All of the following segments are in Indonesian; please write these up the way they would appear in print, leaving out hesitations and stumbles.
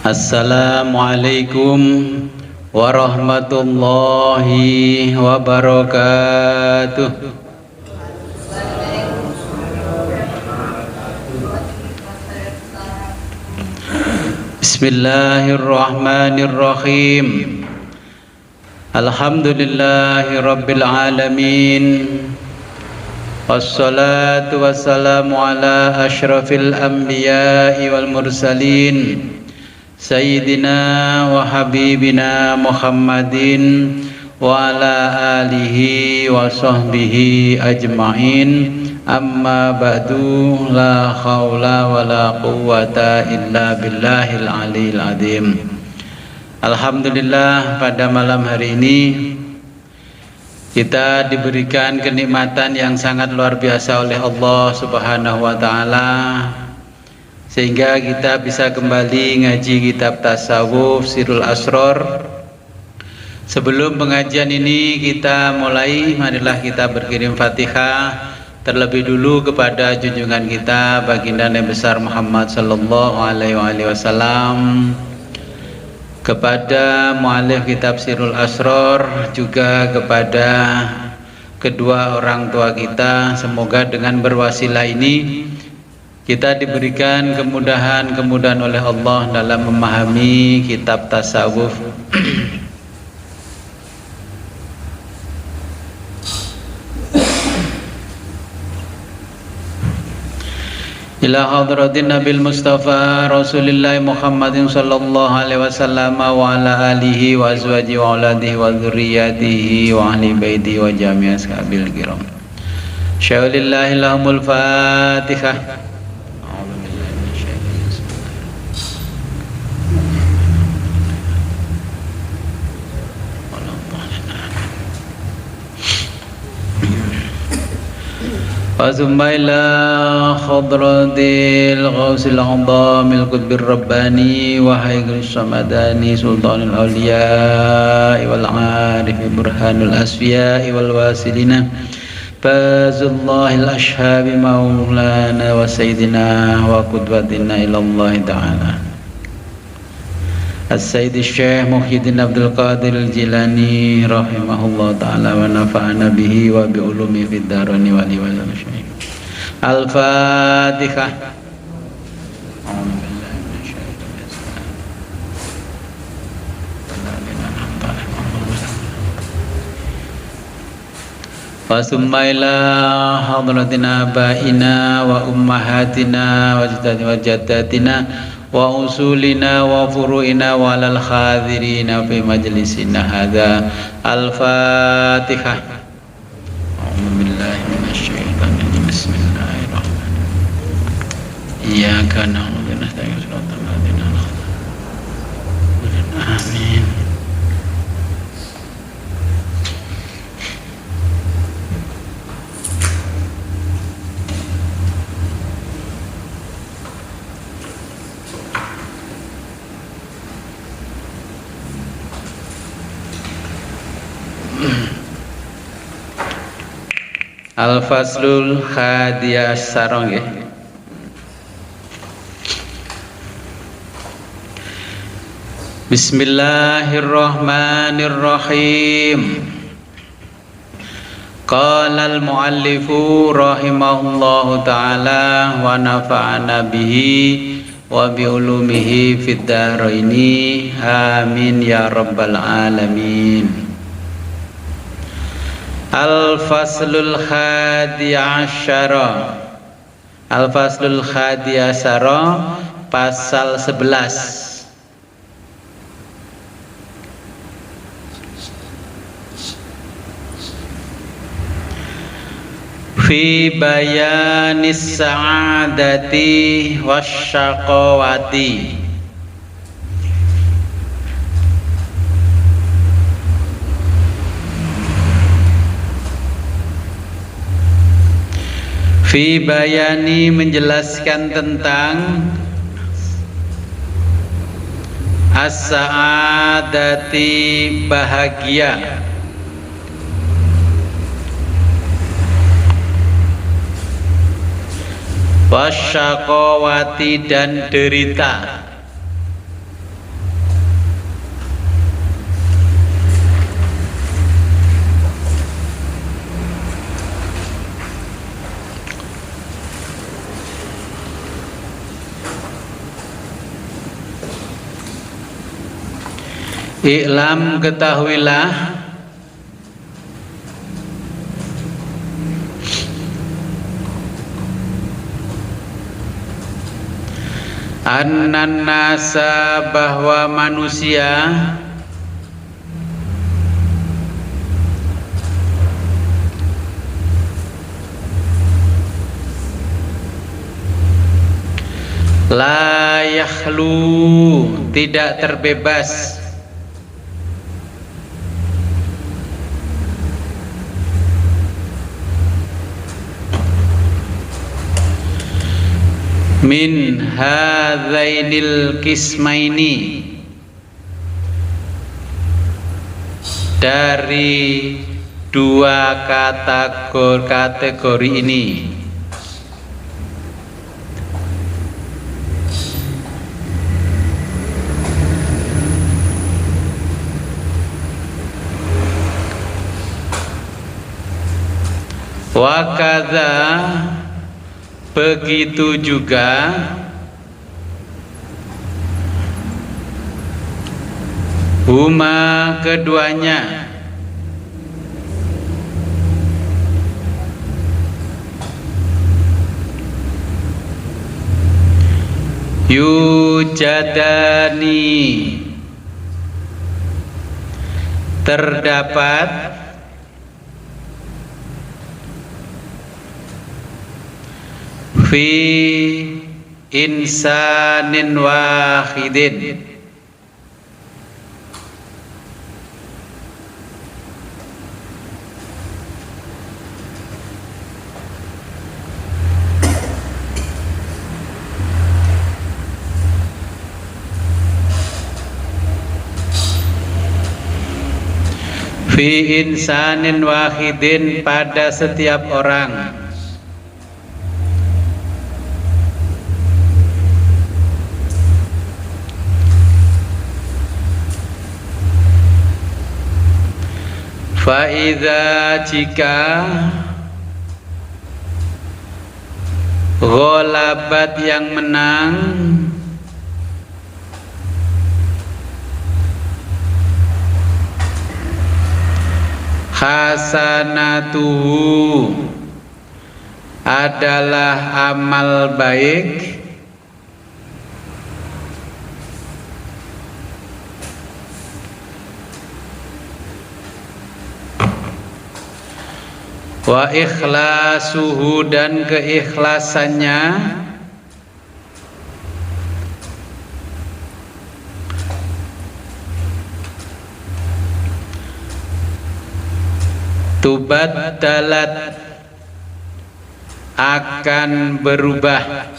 Assalamualaikum warahmatullahi wabarakatuh. Bismillahirrahmanirrahim. Alhamdulillahi rabbil alamin. Wassalatu wassalamu ala asyrafil anbiya'i wal mursalin Sayyidina wa habibina Muhammadin wa ala alihi wa sahbihi ajma'in. Amma ba'du, la khawla wa la quwwata illa billahil aliyil azim. Alhamdulillah, pada malam hari ini kita diberikan kenikmatan yang sangat luar biasa oleh Allah Subhanahu wa ta'ala, sehingga kita bisa kembali ngaji kitab tasawuf Sirul Asror. Sebelum pengajian ini kita mulai, marilah kita berkirim Fatihah terlebih dulu kepada junjungan kita baginda Nabi besar Muhammad sallallahu alaihi wasallam, kepada muallif kitab Sirul Asror, juga kepada kedua orang tua kita. Semoga dengan berwasilah ini kita diberikan kemudahan oleh Allah dalam memahami kitab tasawuf. Ila hadratin Nabil Mustafa Rasulillah Muhammadin sallallahu alaihi wasallam wa ala alihi wa azwajihi wa auladihi wa dzurriyyatihi wa ahli baitihi wa jami'i ashabil kiram. Syaulillahi lahumul Fatihah. Wa ila khadratil ghausil a'dhamil qutbir rabbani wa hayyul samadani sultanul awliya wal arif burhanul asfiya wal wasilina fazullahil ashabi maulana wa sayyidina wa qudwatina ilallah ta'ala As-Sayyid Syekh Muhyiddin Abdul Qadir Al-Jilani rahimahullah ta'ala wa nafa'ana bihi wa bi ulumi fid darani wa li wa syekh. Al-Fatihah. Wa summa ila hadratina abaina wa ummahatina wa jaddatina wa usulina wa furu'ina wa lal khadirina fi majlisina hadha. Al-Fatihah. A'udzubillahi minasyaitonir rajim. Bismillahirrahmanirrahim. Iyyaka na'budu wa nasta'inu shiratal ladzina an'amta 'alaihim. Amin. Al-Faslul Khadiyasar nggih. Bismillahirrahmanirrahim. Qala al-muallifu rahimahullahu ta'ala wa nafa'ana bihi wa bi ulumihi fid dharaini amin ya rabbal alamin. Al-Faslul Khadiyasara. Al-Faslul Khadiyasara, pasal 11. Fi bayanis sa'adati wasyaqawati. Fi bayani, menjelaskan tentang as-sa'adati, bahagia, wasyaqawati, dan derita. I'lam, ketahuilah, annan nasa, bahwa manusia, la yakhlu, tidak terbebas, min hadzainil qismaini, dari dua kategori ini. Wa kadza, begitu juga, huma, keduanya, yujadani, terdapat, fi insanin wahidin, fi insanin wahidin, pada setiap orang. Fa'idha, jika, ghalabat, yang menang, hasanatuhu, adalah amal baik, wa ikhlasuhu, dan keikhlasannya, tubaddalat, akan berubah,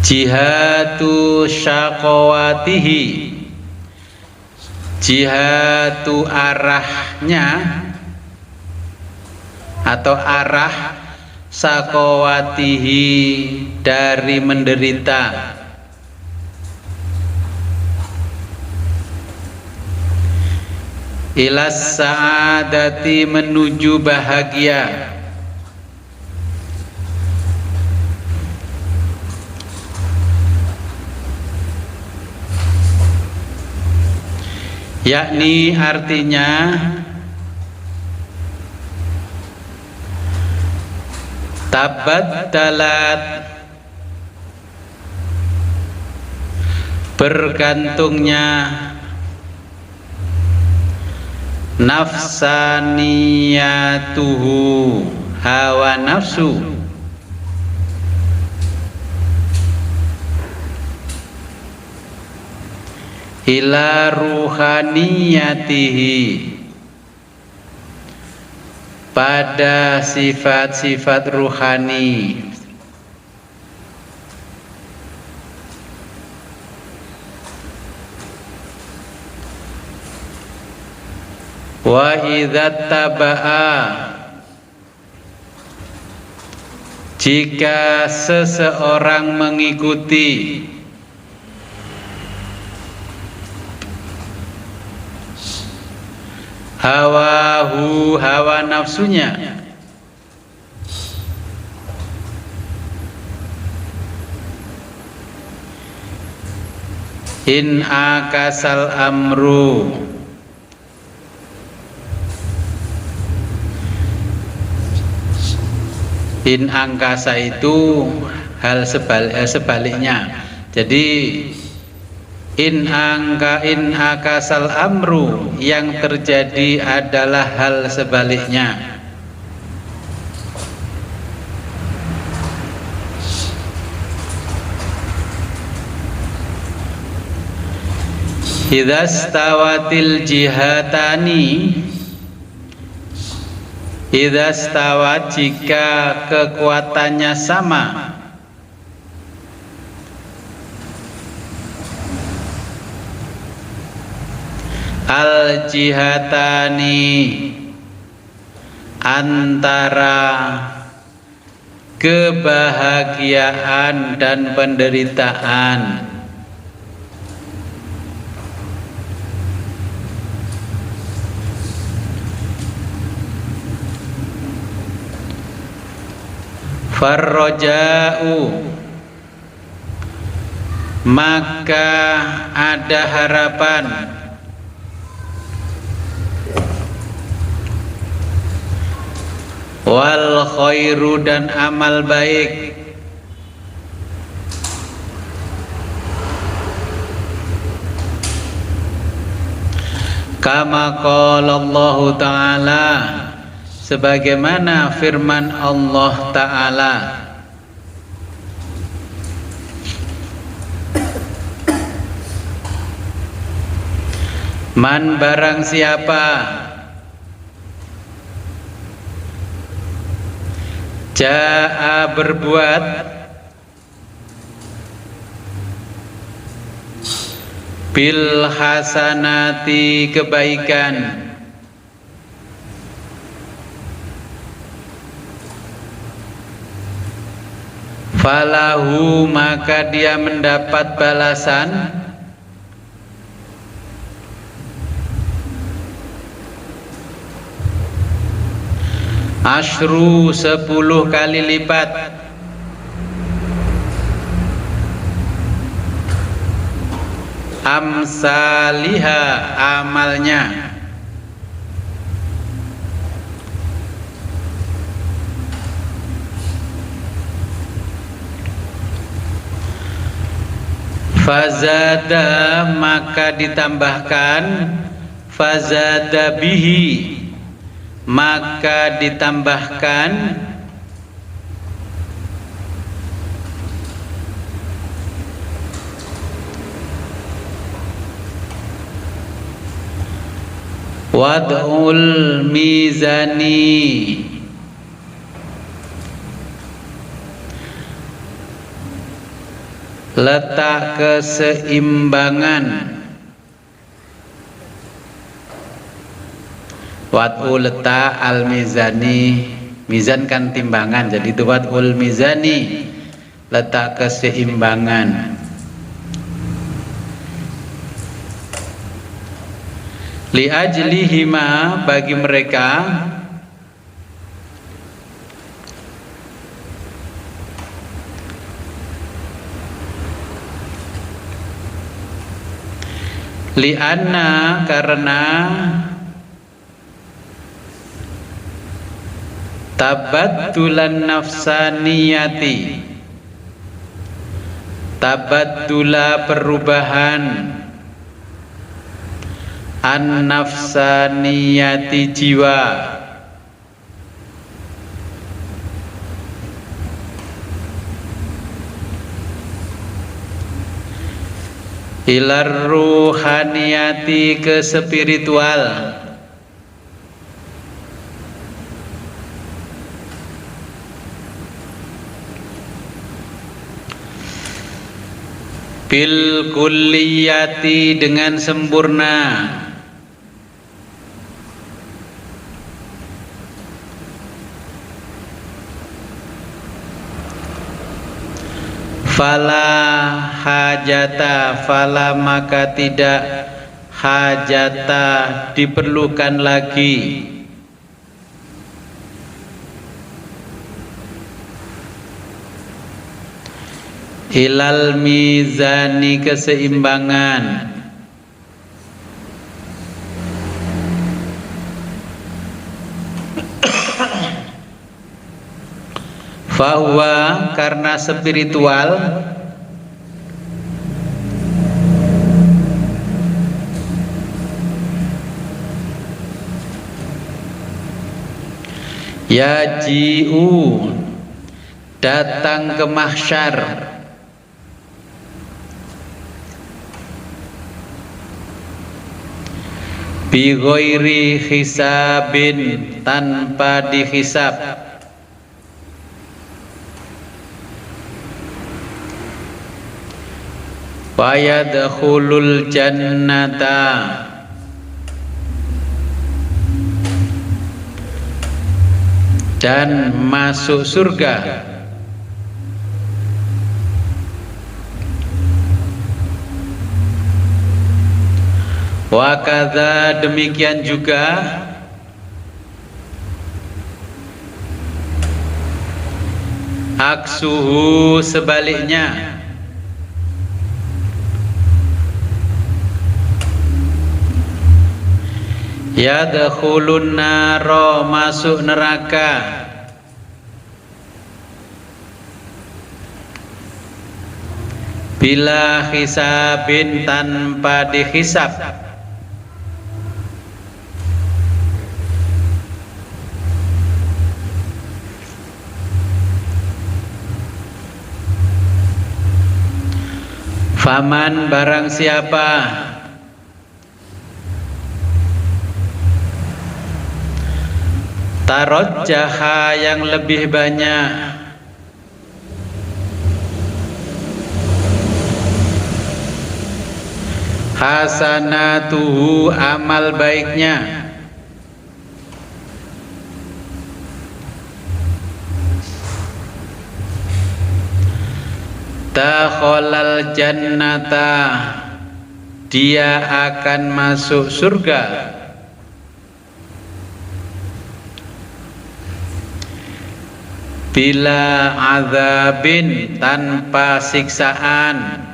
jihatu syaqawatihi, jihatu, arahnya atau arah, sakowatihi, dari menderita, ilas sa'adati, menuju bahagia, yakni artinya tabaddalat, bergantungnya, nafsaniyatuhu, hawa nafsu, ila ruhaniyatihi, pada sifat-sifat ruhani. Wa idza taba'a, jika seseorang mengikuti hawahu, hawa nafsunya, In akasal amru, in angkasa itu hal sebaliknya. Jadi in akasal amru, yang terjadi adalah hal sebaliknya. Idza stawatil jihatani, idza stawat, jika kekuatannya sama, al jihatani, antara kebahagiaan dan penderitaan, farroja'u, maka ada harapan, wal khairu, dan amal baik, kama qala Allah Ta'ala, sebagaimana firman Allah Ta'ala, man, barang siapa, ja'a, berbuat, bil hasanati, kebaikan, falahu, maka dia mendapat balasan, asyru, 10 kali lipat, amsaliha, amalnya, fazada, maka ditambahkan, fazada bihi, maka ditambahkan, wad'ul mizani, letak keseimbangan, wad'u, letak, al mizani, mizan kan timbangan, jadi itu wad'ul mizani, letak keseimbangan, li ajlihima, bagi mereka, li'anna, karena, tabattulan nafsaniyati, tabattula, perubahan, an nafsaniyati, jiwa, ilar ruhaniyati, ke spiritual, bil kulliyati, dengan sempurna, fala hajata, fala, maka tidak, hajata, diperlukan lagi, ilal mizani keseimbangan, fahuwa karena spiritual, yaji'u datang ke mahsyar, bi ghairi hisabin tanpa dihisab, wa yadkhulul jannata dan masuk surga, wa kadza demikian juga aksuhu sebaliknya, yadkhulun naro masuk neraka, bila hisabin tanpa dihisab, faman barang siapa tarojjaha yang lebih banyak hasanatuhu amal baiknya, dakhalal jannata dia akan masuk surga, bila azabin tanpa siksaan,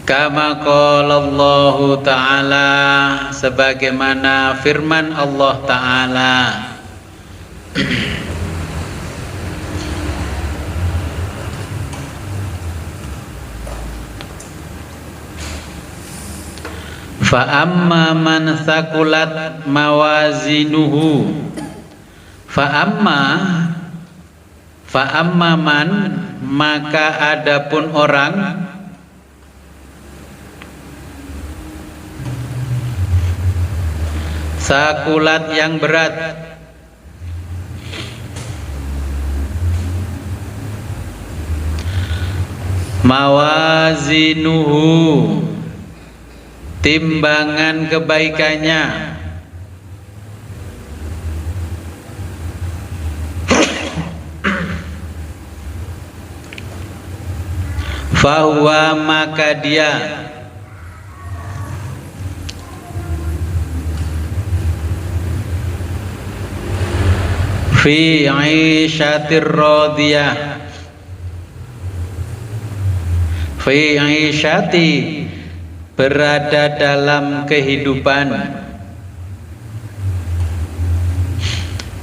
kama qala Allah Ta'ala sebagaimana firman Allah Ta'ala. Fa amma man thaqulat mawazinuhu, fa amma man maka adapun orang thaqulat yang berat, mawazinuhu timbangan kebaikannya, fahuwa maka dia fi 'isyatir radiyah, fi 'isyati berada dalam kehidupan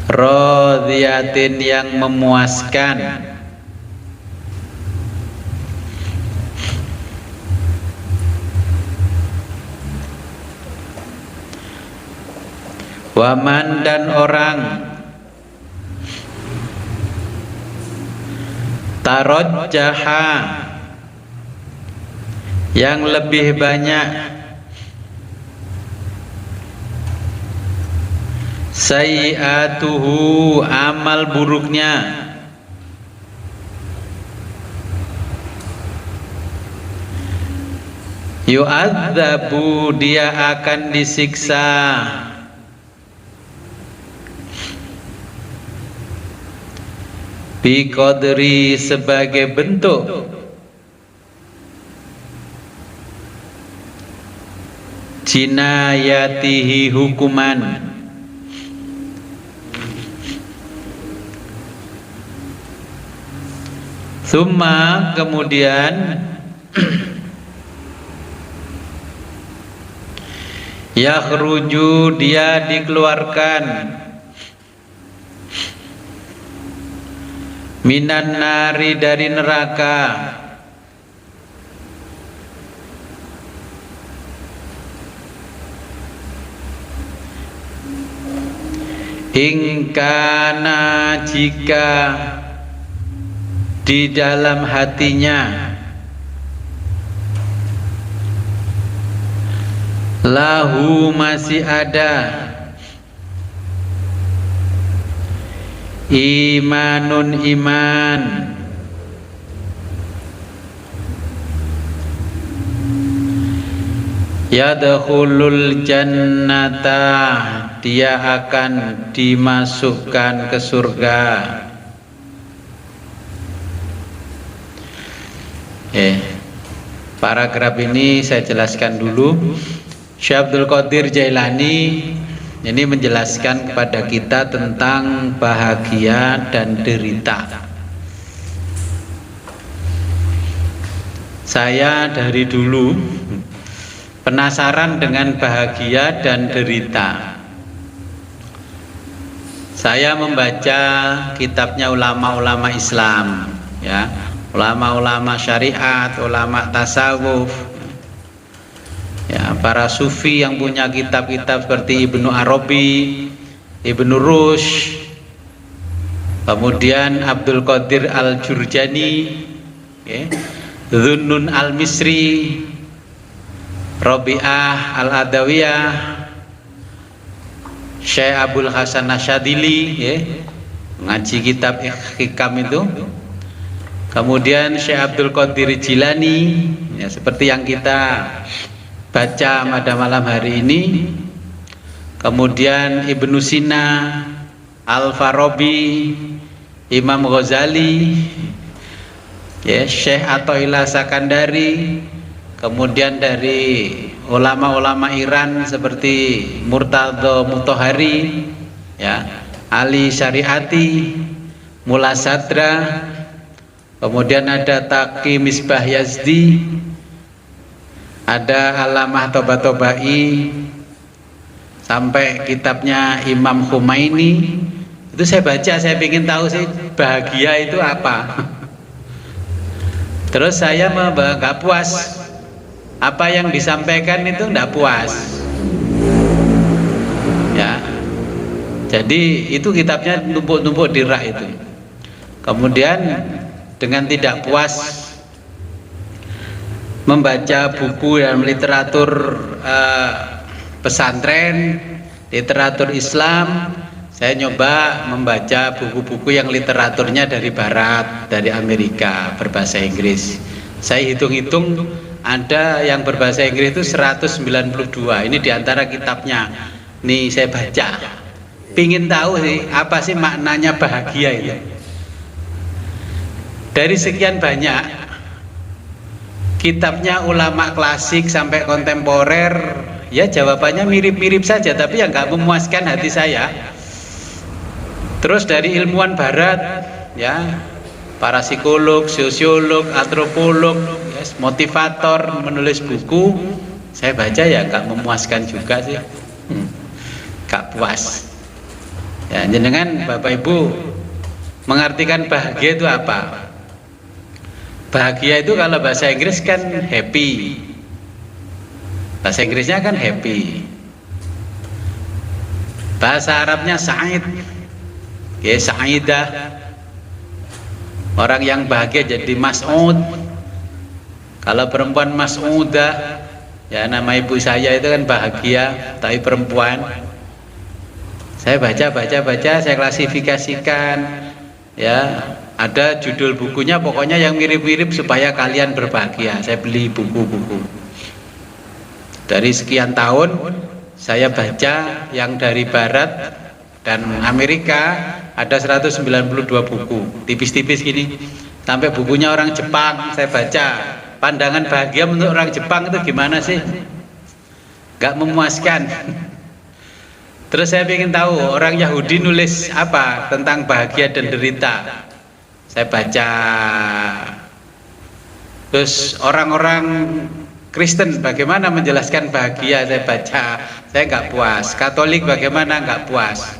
radiyatin yang memuaskan, waman dan orang tarojjaha yang lebih banyak sayyi'atuhu amal buruknya, yu'adzabu dia akan disiksa biqadri sebagai bentuk jinayatihi hukuman, Summa kemudian yakhruju dia dikeluarkan minan nari dari neraka ingkana jika di dalam hatinya lahu masih ada imanun iman yadkhulul jannata dia akan dimasukkan ke surga. Paragraf ini saya jelaskan dulu. Syekh Abdul Qadir Jailani ini menjelaskan kepada kita tentang bahagia dan derita. Saya dari dulu penasaran dengan bahagia dan derita. Saya membaca kitabnya ulama-ulama Islam, ya, ulama-ulama syariat, ulama tasawuf, ya, para sufi yang punya kitab-kitab seperti Ibnu Arabi, Ibnu Rushd, kemudian Abdul Qadir Al-Jurjani, ya, Dhunnun Al-Misri, Rabi'ah Al-Adawiyah, Syekh Abdul Hasan Asyadili, ya, ngaji kitab Hikam itu. Kemudian Syekh Abdul Qadir Jilani, ya, seperti yang kita baca pada malam hari ini. Kemudian Ibnu Sina, Al-Farabi, Imam Ghazali, ya, Syekh Athaillah Sakandari. Kemudian dari ulama-ulama Iran seperti Murtadha Mutahhari, ya, Ali Syariati, Mulla Sadra. Kemudian ada Taqi Misbah Yazdi, ada Alamah Tobatobai, sampai kitabnya Imam Khomeini. Itu saya baca, saya ingin tahu sih bahagia itu apa. Terus saya nggak puas, apa yang disampaikan itu nggak puas, ya. Jadi itu kitabnya numpuk-numpuk di rak itu. Kemudian dengan tidak puas membaca buku dalam literatur pesantren, literatur Islam, saya nyoba membaca buku-buku yang literaturnya dari Barat, dari Amerika, berbahasa Inggris. Saya hitung-hitung ada yang berbahasa Inggris itu 192. Ini diantara kitabnya. Nih saya baca. Pingin tahu sih apa sih maknanya bahagia itu. Dari sekian banyak kitabnya ulama klasik sampai kontemporer, ya jawabannya mirip-mirip saja, tapi yang nggak memuaskan hati saya. Terus dari ilmuwan Barat, ya, para psikolog, sosiolog, antropolog, ya, motivator menulis buku, saya baca ya nggak memuaskan juga sih, nggak puas. Ya, jenengan Bapak Ibu mengartikan bahagia itu apa? Bahagia itu kalau bahasa Inggris kan happy, bahasa Inggrisnya kan happy. Bahasa Arabnya sa'id, ya, sa'idah. Orang yang bahagia jadi mas'ud. Kalau perempuan mas'udah, ya, nama ibu saya itu kan bahagia, tapi perempuan. Saya baca, saya klasifikasikan, ya. Ada judul bukunya, pokoknya yang mirip-mirip supaya kalian berbahagia. Saya beli buku-buku. Dari sekian tahun saya baca yang dari Barat dan Amerika ada 192 buku, tipis-tipis gini. Sampai bukunya orang Jepang saya baca. Pandangan bahagia menurut orang Jepang itu gimana sih? Gak memuaskan. Terus saya ingin tahu orang Yahudi nulis apa tentang bahagia dan derita. saya baca. Terus orang-orang Kristen bagaimana menjelaskan bahagia, saya baca, saya nggak puas. Katolik bagaimana, nggak puas.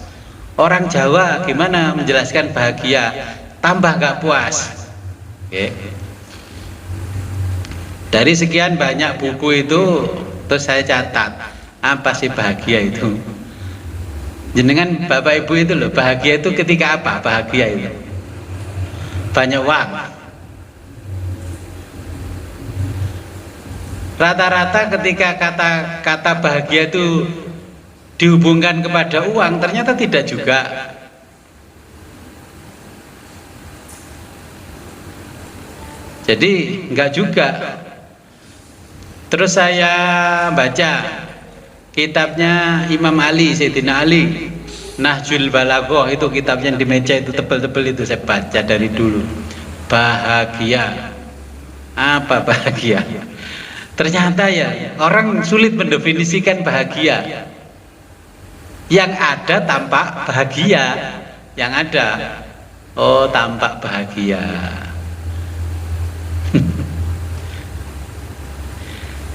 Orang Jawa gimana menjelaskan bahagia, tambah nggak puas. Oke. Dari sekian banyak buku itu, terus saya catat apa sih bahagia itu. Jenengan Bapak Ibu itu loh, bahagia itu ketika apa? Bahagia itu banyak uang. Rata-rata ketika kata bahagia itu dihubungkan kepada uang, ternyata tidak juga. Jadi enggak juga. Terus saya baca kitabnya Imam Ali, Sayyidina Ali, Nahjul Balaghah, itu kitabnya di meja itu tebel-tebel itu, saya baca dari dulu. Bahagia, apa bahagia? Ternyata ya orang sulit mendefinisikan bahagia. Yang ada tampak bahagia, yang ada oh tampak bahagia.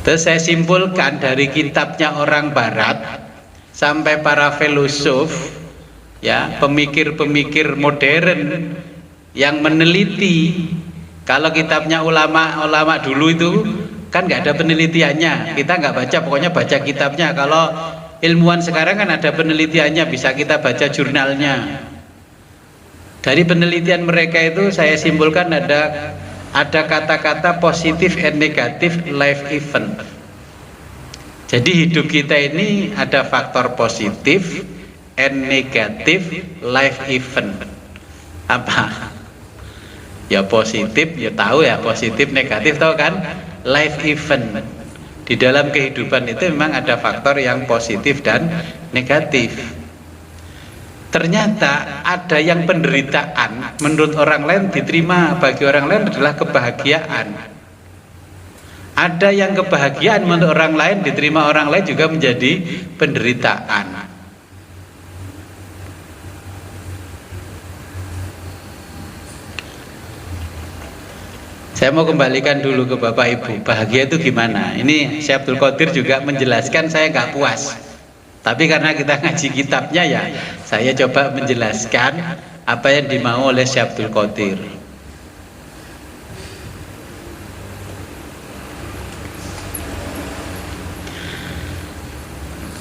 Terus saya simpulkan dari kitabnya orang Barat sampai para filosof, ya pemikir-pemikir modern yang meneliti. Kalau kitabnya ulama-ulama dulu itu kan nggak ada penelitiannya, kita nggak baca, pokoknya baca kitabnya. Kalau ilmuwan sekarang kan ada penelitiannya, bisa kita baca jurnalnya. Dari penelitian mereka itu saya simpulkan ada kata-kata positif and negatif life event. Jadi hidup kita ini ada faktor positif and negatif life event. Apa? Ya positif, ya tahu ya positif, negatif tahu kan? Life event. Di dalam kehidupan itu memang ada faktor yang positif dan negatif. Ternyata ada yang penderitaan menurut orang lain diterima bagi orang lain adalah kebahagiaan. Ada yang kebahagiaan menurut orang lain diterima orang lain juga menjadi penderitaan. Saya mau kembalikan dulu ke Bapak Ibu, bahagia itu gimana? Ini Syekh Abdul Qadir juga menjelaskan, saya nggak puas. Tapi karena kita ngaji kitabnya ya, saya coba menjelaskan apa yang dimau oleh Syekh Abdul Qadir.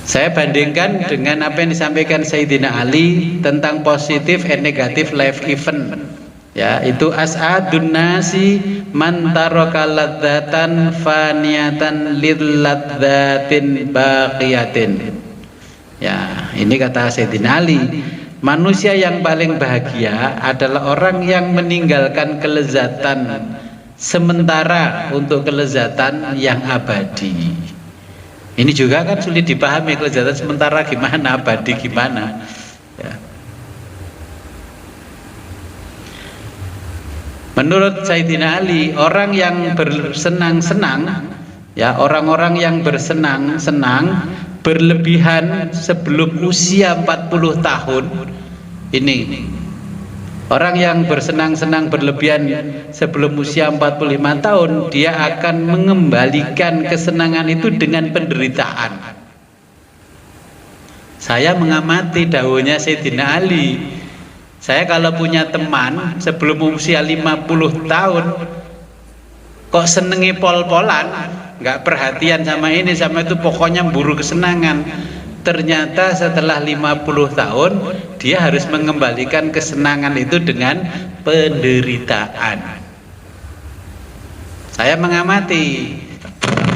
Saya bandingkan dengan apa yang disampaikan Sayyidina Ali tentang positif and negatif life event. Ya, itu as'adun nasi man taraka ladzatan faniyatan lilladzatin baqiyatin. Ya, ini kata Sayyidina Ali, manusia yang paling bahagia adalah orang yang meninggalkan kelezatan sementara untuk kelezatan yang abadi. Ini juga kan sulit dipahami, kelezatan sementara gimana, abadi gimana. Ya. Menurut Sayyidina Ali, orang yang bersenang-senang, ya orang-orang yang bersenang-senang berlebihan sebelum usia 40 tahun, ini orang yang bersenang-senang berlebihan sebelum usia 45 tahun, dia akan mengembalikan kesenangan itu dengan penderitaan. Saya mengamati dawuhnya Sayyidina Ali. Saya kalau punya teman sebelum usia 50 tahun kok senengi pol-polan, nggak perhatian sama ini sama itu, pokoknya buru kesenangan. Ternyata setelah 50 tahun dia harus mengembalikan kesenangan itu dengan penderitaan. Saya mengamati,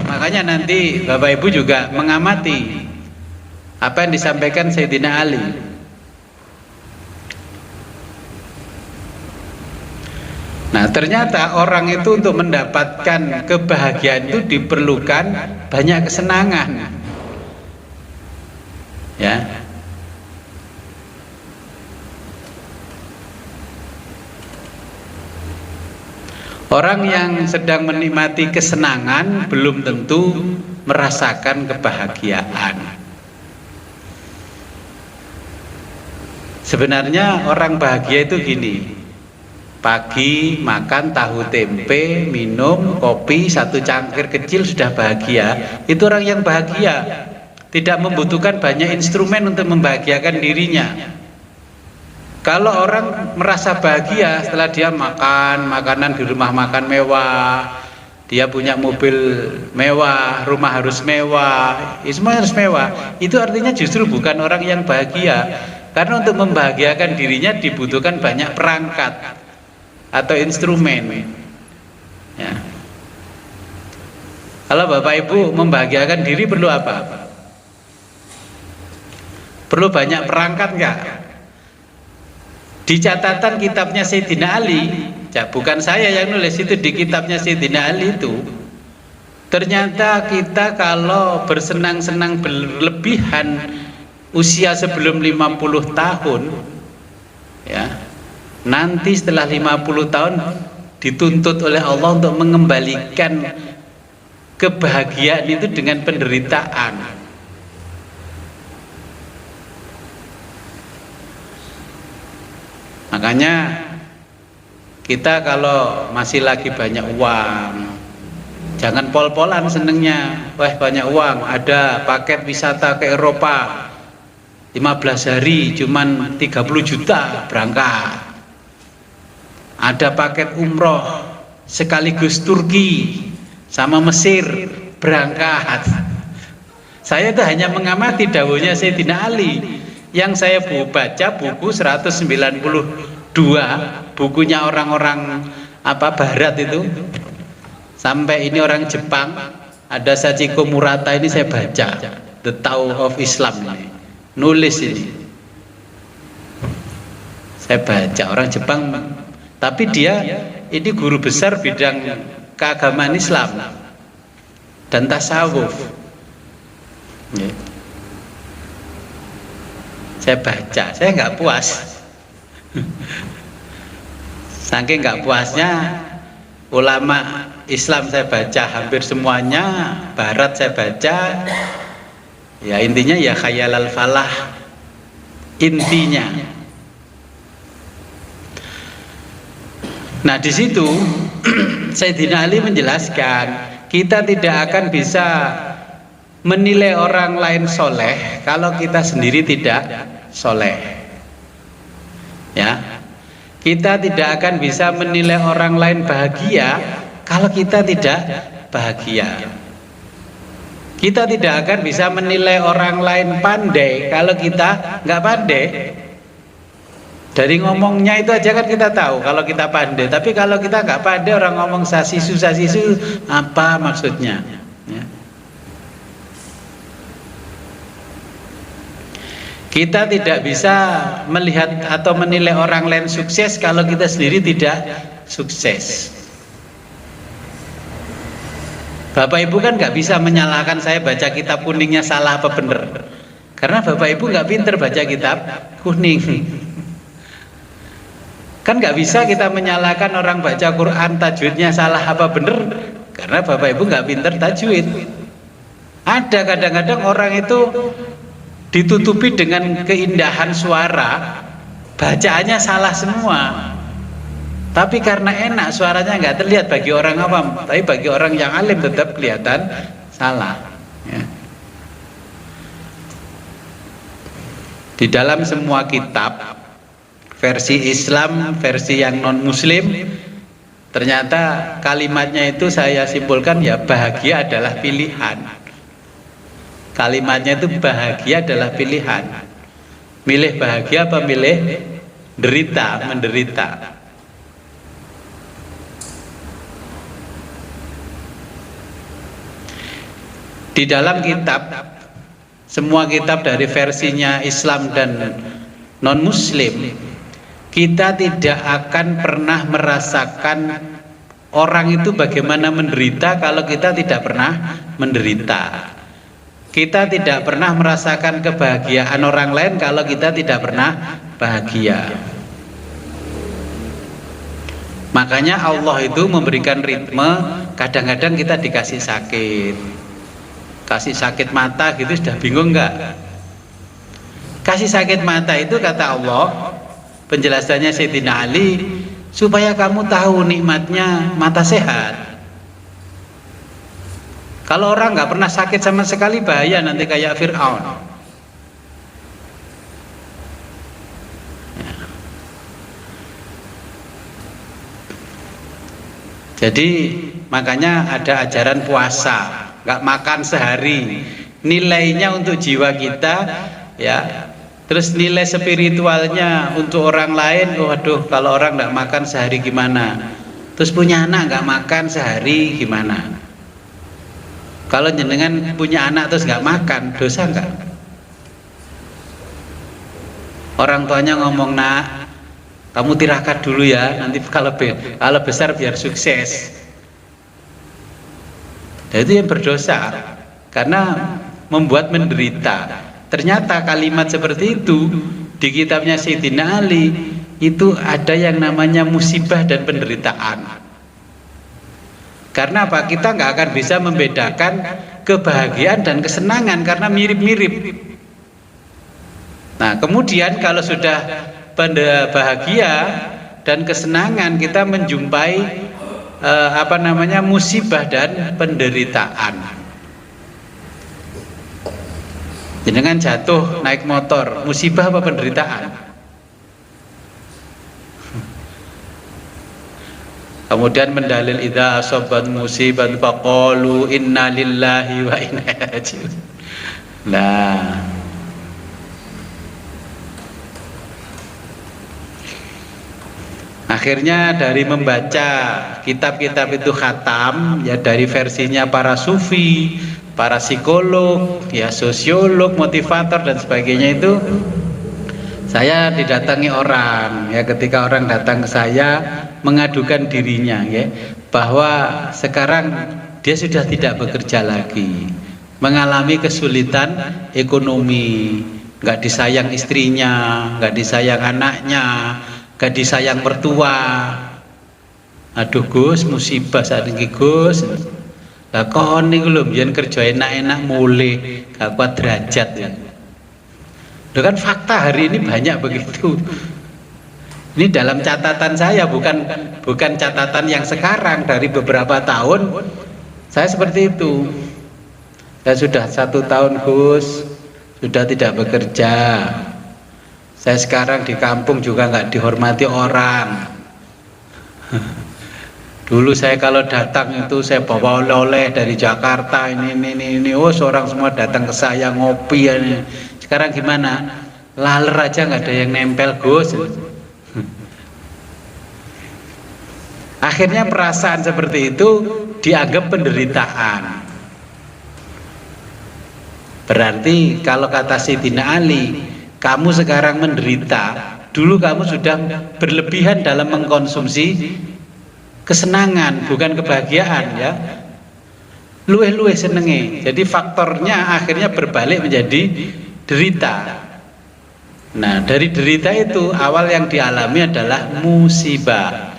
makanya nanti Bapak Ibu juga mengamati apa yang disampaikan Sayyidina Ali. Nah, ternyata orang itu untuk mendapatkan kebahagiaan itu diperlukan banyak kesenangan. Ya. Orang yang sedang menikmati kesenangan belum tentu merasakan kebahagiaan. Sebenarnya orang bahagia itu gini. Pagi makan tahu tempe, minum kopi 1 cangkir kecil sudah bahagia. Itu orang yang bahagia, tidak membutuhkan banyak instrumen untuk membahagiakan dirinya. Kalau orang merasa bahagia setelah dia makan makanan di rumah makan mewah, dia punya mobil mewah, rumah harus mewah, semua harus mewah, itu artinya justru bukan orang yang bahagia. Karena untuk membahagiakan dirinya dibutuhkan banyak perangkat atau instrumen, ya. Kalau Bapak Ibu membahagiakan diri perlu apa? Perlu banyak perangkat enggak? Di catatan kitabnya Sayyidina Ali, bukan saya yang nulis, itu di kitabnya Sayyidina Ali itu, ternyata kita kalau bersenang-senang berlebihan usia sebelum 50 tahun, ya, nanti setelah 50 tahun dituntut oleh Allah untuk mengembalikan kebahagiaan itu dengan penderitaan. Makanya kita kalau masih lagi banyak uang, jangan pol-polan senengnya. Wah, banyak uang, ada paket wisata ke Eropa 15 hari cuman 30 juta berangkat. Ada paket umroh sekaligus Turki sama Mesir berangkat. Saya itu hanya mengamati dawuhnya Sayyidina Ali. Yang saya baca buku 192, bukunya orang-orang barat itu, sampai ini orang Jepang, ada Sachiko Murata, ini saya baca, The Tao of Islam ini, nulis ini, saya baca, orang Jepang. Tapi dia ini guru besar bidang keagamaan Islam dan tasawuf. Ya. Saya baca, saya nggak puas. Saking nggak puasnya, ulama Islam saya baca hampir semuanya, Barat saya baca. Ya intinya ya khayalal falah, intinya. Nah di situ Sayyidina Ali menjelaskan kita tidak akan bisa menilai orang lain soleh kalau kita sendiri tidak soleh, ya. Kita tidak akan bisa menilai orang lain bahagia kalau kita tidak bahagia. Kita tidak akan bisa menilai orang lain pandai kalau kita nggak pandai. Dari ngomongnya itu aja kan kita tahu kalau kita pandai. Tapi kalau kita nggak pandai, orang ngomong sasisu apa maksudnya? Ya. Kita tidak bisa melihat atau menilai orang lain sukses kalau kita sendiri tidak sukses. Bapak Ibu kan nggak bisa menyalahkan saya baca kitab kuningnya salah apa benar, karena Bapak Ibu nggak pinter baca kitab kuning. Kan nggak bisa kita menyalahkan orang baca Quran tajwidnya salah apa benar, karena Bapak Ibu nggak pinter tajwid. Ada kadang-kadang orang itu ditutupi dengan keindahan suara, bacaannya salah semua, tapi karena enak suaranya nggak terlihat bagi orang awam, tapi bagi orang yang alim tetap kelihatan salah, ya. Di dalam semua kitab, versi Islam, versi yang non muslim, ternyata kalimatnya itu saya simpulkan ya bahagia adalah pilihan. Kalimatnya itu bahagia adalah pilihan. Milih bahagia apa milih derita, menderita. Di dalam kitab, semua kitab dari versinya Islam dan non muslim, kita tidak akan pernah merasakan orang itu bagaimana menderita kalau kita tidak pernah menderita. Kita tidak pernah merasakan kebahagiaan orang lain kalau kita tidak pernah bahagia. Makanya Allah itu memberikan ritme, kadang-kadang kita dikasih sakit. Kasih sakit mata gitu sudah bingung enggak? Kasih sakit mata itu kata Allah, penjelasannya Sayyidina Ali, supaya kamu tahu nikmatnya mata sehat. Kalau orang nggak pernah sakit sama sekali, bahaya nanti kayak Fir'aun. Jadi makanya ada ajaran puasa, nggak makan sehari. Nilainya untuk jiwa kita, ya. Terus nilai spiritualnya untuk orang lain. Waduh, kalau orang nggak makan sehari gimana? Terus punya anak nggak makan sehari gimana? Kalau jenengan punya anak terus nggak makan, dosa nggak? Orang tuanya ngomong, nak, kamu tirakat dulu ya, nanti kalau besar biar sukses. Dan itu yang berdosa, karena membuat menderita. Ternyata kalimat seperti itu di kitabnya Sayyidina Ali itu ada yang namanya musibah dan penderitaan. Karena apa? Kita nggak akan bisa membedakan kebahagiaan dan kesenangan karena mirip-mirip. Nah, kemudian kalau sudah bahagia dan kesenangan, kita menjumpai musibah dan penderitaan. Jenengan jatuh naik motor, musibah apa penderitaan? Kemudian mendalil idza asabat musibat faqalu inna lillahi wa inna ilaihi raji'un. Nah, akhirnya dari membaca kitab-kitab itu khatam, ya dari versinya para sufi, para psikolog, ya sosiolog, motivator dan sebagainya itu, saya didatangi orang, ya ketika orang datang ke saya mengadukan dirinya, ya bahwa sekarang dia sudah tidak bekerja lagi, mengalami kesulitan ekonomi, nggak disayang istrinya, nggak disayang anaknya, nggak disayang mertua. Aduh Gus, musibah saat ini Gus. Lah kon niku lho mbiyen kerja enak-enak mulih, gak kuat derajat ya. Itu kan fakta hari ini banyak begitu. Ini dalam catatan saya, bukan catatan yang sekarang, dari beberapa tahun saya seperti itu. Saya sudah 1 tahun Gus, sudah tidak bekerja. Saya sekarang di kampung juga nggak dihormati orang. Dulu saya kalau datang itu saya bawa oleh-oleh dari Jakarta, ini. Oh, seorang semua datang ke saya ngopi ini. Sekarang gimana? Laler aja nggak ada yang nempel Gus. Akhirnya perasaan seperti itu dianggap penderitaan. Berarti kalau kata Sayyidina Ali, kamu sekarang menderita, dulu kamu sudah berlebihan dalam mengkonsumsi kesenangan, bukan kebahagiaan, ya. Luweh-luweh senenge. Jadi faktornya akhirnya berbalik menjadi derita. Nah, dari derita itu awal yang dialami adalah musibah,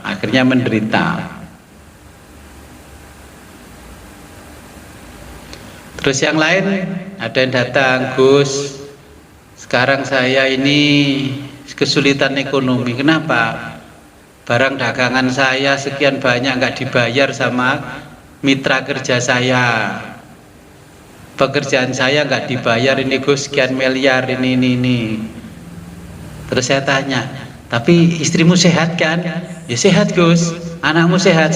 akhirnya menderita. Terus yang lain ada yang datang, Gus, sekarang saya ini kesulitan ekonomi. Kenapa? Barang dagangan saya sekian banyak nggak dibayar sama mitra kerja saya. Pekerjaan saya nggak dibayar ini Gus, sekian miliar ini. Terus saya tanya, tapi istrimu sehat kan? Ya sehat Gus. Anakmu sehat,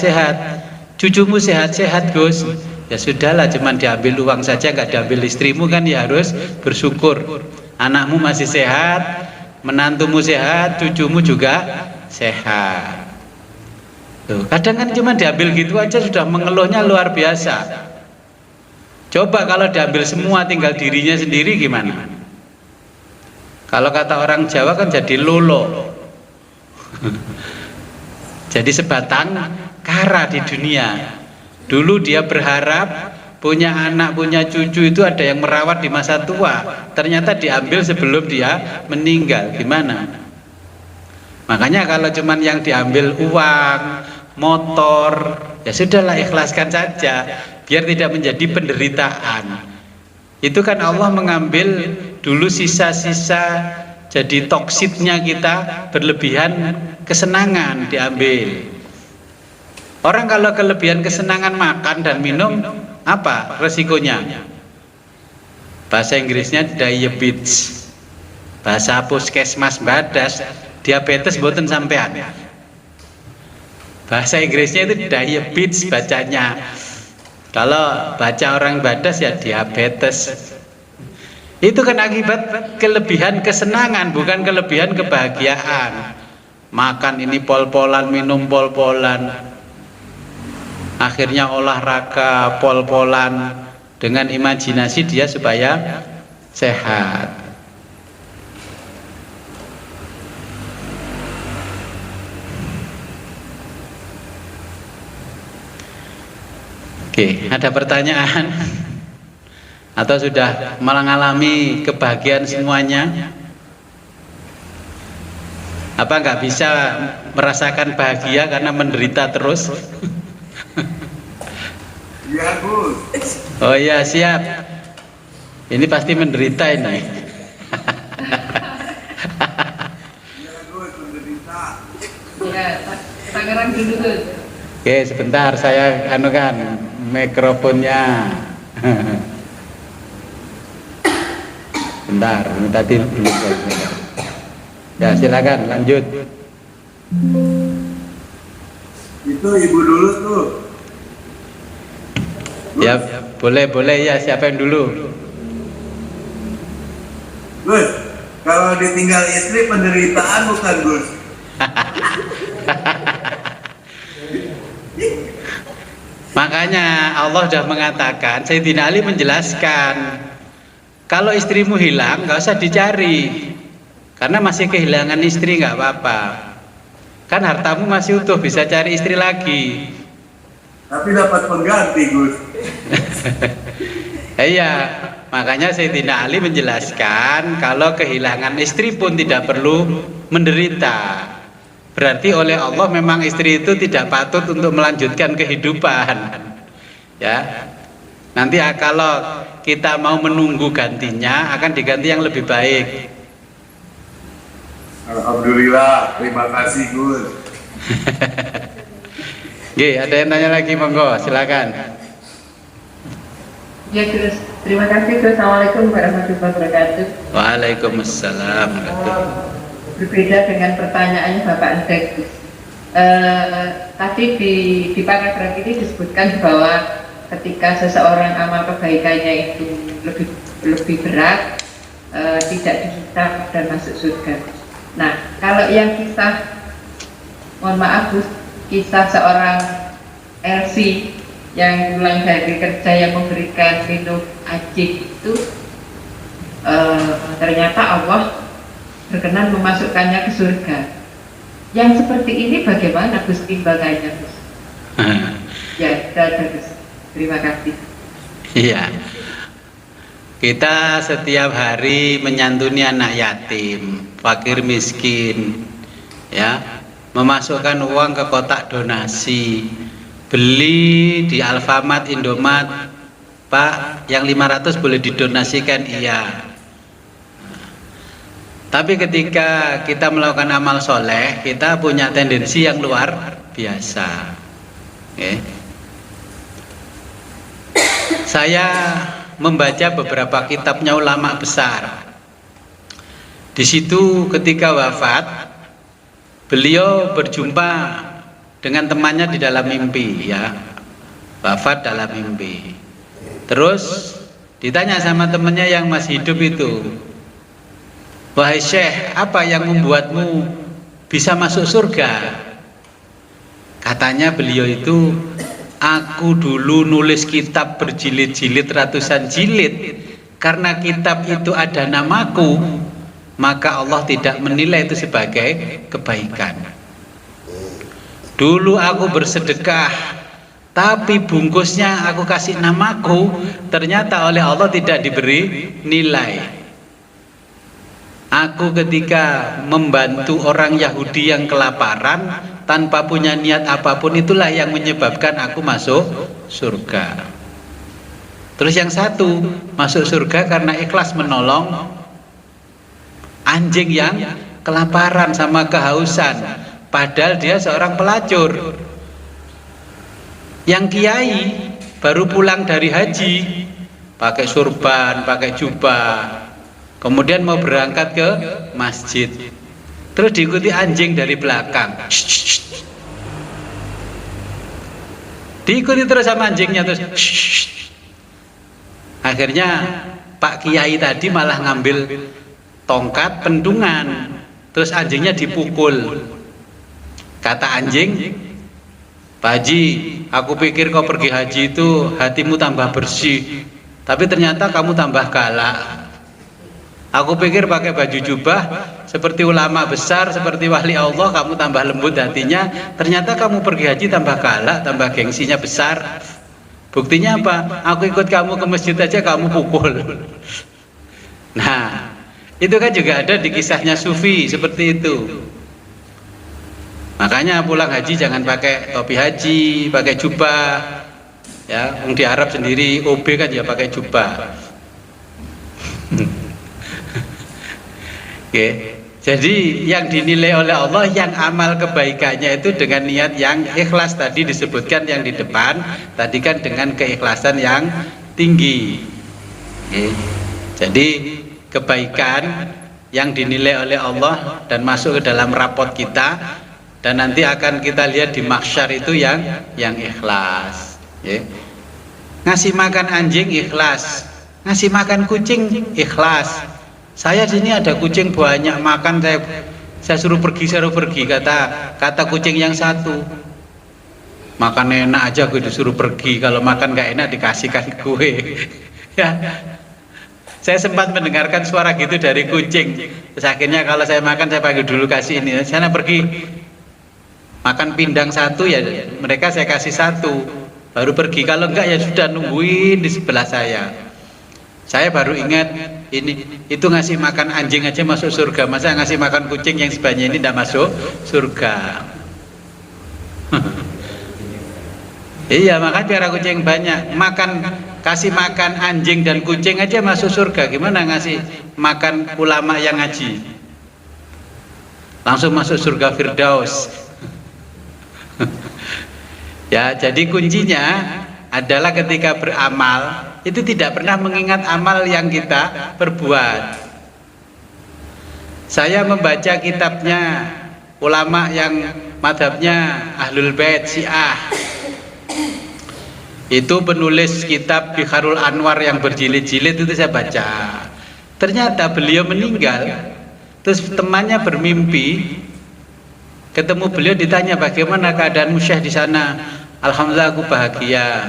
cucumu sehat Gus. Ya sudahlah, cuman diambil uang saja, nggak diambil istrimu kan, ya harus bersyukur. Anakmu masih sehat, menantumu sehat, cucumu juga sehat. Tuh, kadang kan cuma diambil gitu aja sudah mengeluhnya luar biasa. Coba kalau diambil semua tinggal dirinya sendiri gimana? Kalau kata orang Jawa kan jadi lolo. Jadi sebatang kara di dunia. Dulu dia berharap punya anak, punya cucu itu ada yang merawat di masa tua. Ternyata diambil sebelum dia meninggal. Gimana? Makanya kalau cuman yang diambil uang, motor, ya sudahlah, ikhlaskan saja biar tidak menjadi penderitaan. Itu kan Allah mengambil dulu sisa-sisa jadi toksitnya kita berlebihan kesenangan diambil. Orang kalau kelebihan kesenangan makan dan minum, apa resikonya? Bahasa Inggrisnya diabetes, bahasa puskesmas badas, diabetes mboten sampean. Bahasa Inggrisnya itu diabetes bacanya. Kalau baca orang badas ya diabetes. Itu kan akibat kelebihan kesenangan, bukan kelebihan kebahagiaan. Makan ini pol-polan, minum pol-polan. Akhirnya olahraga pol-polan, dengan imajinasi dia supaya sehat. Oke, ada pertanyaan? Atau sudah mengalami kebahagiaan semuanya? Apa nggak bisa merasakan bahagia karena menderita terus? Iya, Gus. Oh iya, siap. Ini pasti menderita ini. Iya, Gus, menderita. Ya, Tangerang dulu Gus. Oke, sebentar saya anukan mikrofonnya. Bentar, ini tadi belum. Ya, silakan lanjut. Itu ibu dulu tuh. Ya, boleh ya, siapa yang dulu? Gus, kalau ditinggal istri penderitaan bukan, Gus? Makanya Allah sudah mengatakan, Sayyidina Ali menjelaskan, kalau istrimu hilang nggak usah dicari, karena masih kehilangan istri nggak apa-apa, kan hartamu masih utuh, bisa cari istri lagi. Tapi dapat pengganti, Gus. Iya, makanya Sayyidina Ali menjelaskan kalau kehilangan istri pun tidak perlu menderita. Berarti oleh Allah memang istri itu tidak patut untuk melanjutkan kehidupan. Ya. Nanti kalau kita mau menunggu gantinya, akan diganti yang lebih baik. Alhamdulillah, terima kasih, Gus. Ya Gus, terima kasih Gus. Assalamualaikum warahmatullahi wabarakatuh. Waalaikumsalam. Berbeda dengan pertanyaannya Bapak Endek Gus. Tadi di paragraf ini disebutkan bahwa ketika seseorang amal kebaikannya itu lebih berat, tidak dihisab dan masuk surga. Nah, kalau yang kisah, mohon maaf Gus, kisah seorang LC yang pulang dari kerja yang memberikan minum ajik itu, ternyata Allah berkenan memasukkannya ke surga. Yang seperti ini bagaimana Gus timbangannya Gus? Ya, sudah Gus. Terima kasih. Iya. Kita setiap hari menyantuni anak yatim, fakir miskin, ya, memasukkan uang ke kotak donasi, beli di Alfamart, Indomaret, Pak, yang 500 boleh didonasikan, iya. Tapi ketika kita melakukan amal soleh, kita punya tendensi yang luar biasa. Okay. Saya membaca beberapa kitabnya ulama besar. Di situ ketika wafat, beliau berjumpa dengan temannya di dalam mimpi, ya, wafat dalam mimpi. Terus ditanya sama temannya yang masih hidup itu, wahai Syekh, apa yang membuatmu bisa masuk surga? Katanya beliau itu, aku dulu nulis kitab berjilid-jilid, ratusan jilid, karena kitab itu ada namaku, maka Allah tidak menilai itu sebagai kebaikan. Dulu aku bersedekah, tapi bungkusnya aku kasih namaku, ternyata oleh Allah tidak diberi nilai. Aku ketika membantu orang Yahudi yang kelaparan tanpa punya niat apapun, itulah yang menyebabkan aku masuk surga. Terus yang satu masuk surga karena ikhlas menolong Anjing yang kelaparan sama kehausan, padahal dia seorang pelacur. Yang kiai baru pulang dari haji, pakai surban, pakai jubah, kemudian mau berangkat ke masjid, terus diikuti anjing dari belakang. Diikuti terus sama anjingnya terus. Akhirnya Pak Kiai tadi malah ngambil tongkat pentungan, terus anjingnya dipukul. Kata anjing, Pak Haji, aku pikir kau pergi haji itu hatimu tambah bersih, tapi ternyata kamu tambah galak. Aku pikir pakai baju jubah seperti ulama besar, seperti wali Allah, kamu tambah lembut hatinya. Ternyata kamu pergi haji tambah galak, tambah gengsinya besar. Buktinya apa? Aku ikut kamu ke masjid aja kamu pukul. Nah, itu kan juga ada di kisahnya Sufi seperti itu. Makanya pulang haji jangan pakai topi haji, pakai jubah. Ya, di Arab sendiri OB kan ya pakai jubah. Oke. Jadi yang dinilai oleh Allah yang amal kebaikannya itu dengan niat yang ikhlas tadi disebutkan yang di depan, tadi kan dengan keikhlasan yang tinggi. Oke. Jadi kebaikan yang dinilai oleh Allah dan masuk ke dalam rapot kita dan nanti akan kita lihat di mahsyar itu yang ikhlas. Oke. Ngasih makan anjing ikhlas, ngasih makan kucing ikhlas. Saya sini ada kucing banyak makan, saya suruh pergi kata kucing yang satu, makan enak aja gue disuruh pergi, kalau makan gak enak dikasihkan kue. Ya, saya sempat mendengarkan suara gitu dari kucing. Terus akhirnya kalau saya makan saya panggil dulu, kasih ini, sana pergi makan pindang satu ya, mereka saya kasih satu baru pergi, kalau enggak ya sudah nungguin di sebelah saya. Saya baru ingat ini, itu ngasih makan anjing aja masuk surga, masa ngasih makan kucing yang sebanyak ini tidak masuk surga? Iya, makanya biar kucing banyak makan, kasih makan anjing dan kucing aja masuk surga, gimana ngasih makan ulama yang ngaji? Langsung masuk surga Firdaus. Ya, jadi kuncinya adalah ketika beramal itu tidak pernah mengingat amal yang kita perbuat. Saya membaca kitabnya ulama yang madhabnya Ahlul Bait Syiah, itu penulis kitab Biharul Anwar yang berjilid-jilid itu saya baca. Ternyata beliau meninggal, terus temannya bermimpi ketemu beliau, ditanya bagaimana keadaanmu Syekh di sana. Alhamdulillah aku bahagia.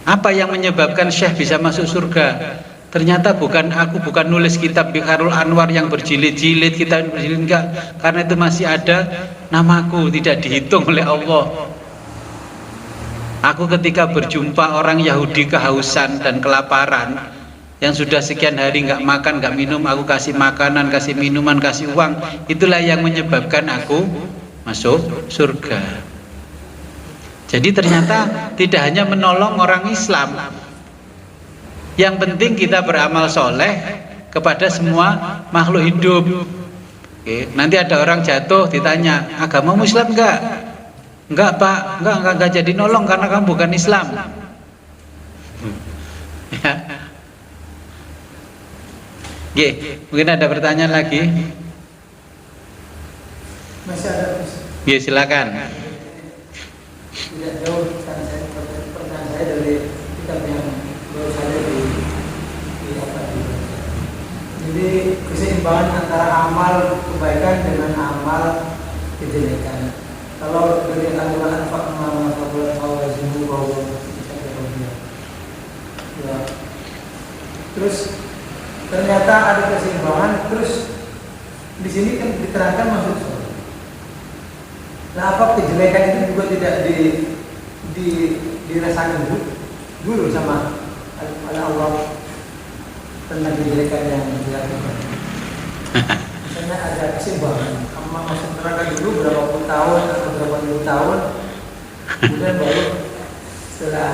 Apa yang menyebabkan Syekh bisa masuk surga? Ternyata bukan aku, bukan nulis kitab Biharul Anwar yang berjilid-jilid, kitab berjilid, enggak, karena itu masih ada namaku, tidak dihitung oleh Allah. Aku ketika berjumpa orang Yahudi kehausan dan kelaparan, yang sudah sekian hari nggak makan, nggak minum, aku kasih makanan, kasih minuman, kasih uang, itulah yang menyebabkan aku masuk surga. Jadi ternyata tidak hanya menolong orang Islam, yang penting kita beramal soleh kepada semua makhluk hidup. Oke, nanti ada orang jatuh ditanya, agama Islam enggak? Enggak Pak, enggak jadi nolong karena kamu bukan Islam. Ya. Oke, mungkin ada pertanyaan lagi? Masih ada. Ya, silakan. Tidak jauh pertanyaan saya dari kitab yang baru saja di apa itu. Jadi keseimbangan antara amal kebaikan dengan amal kejelekan. Kalau dari Al-Quran ya. Terus ternyata ada keseimbangan, terus di sini kan diterangkan masuk surga. Nah, apa kejelekan itu juga tidak dirasakan dulu sama Allah tentang kejelekan yang dilakukan. Misalnya ada keseimbangan, kamu masuk neraka dulu berapa puluh tahun atau berapa puluh tahun, kemudian baru setelah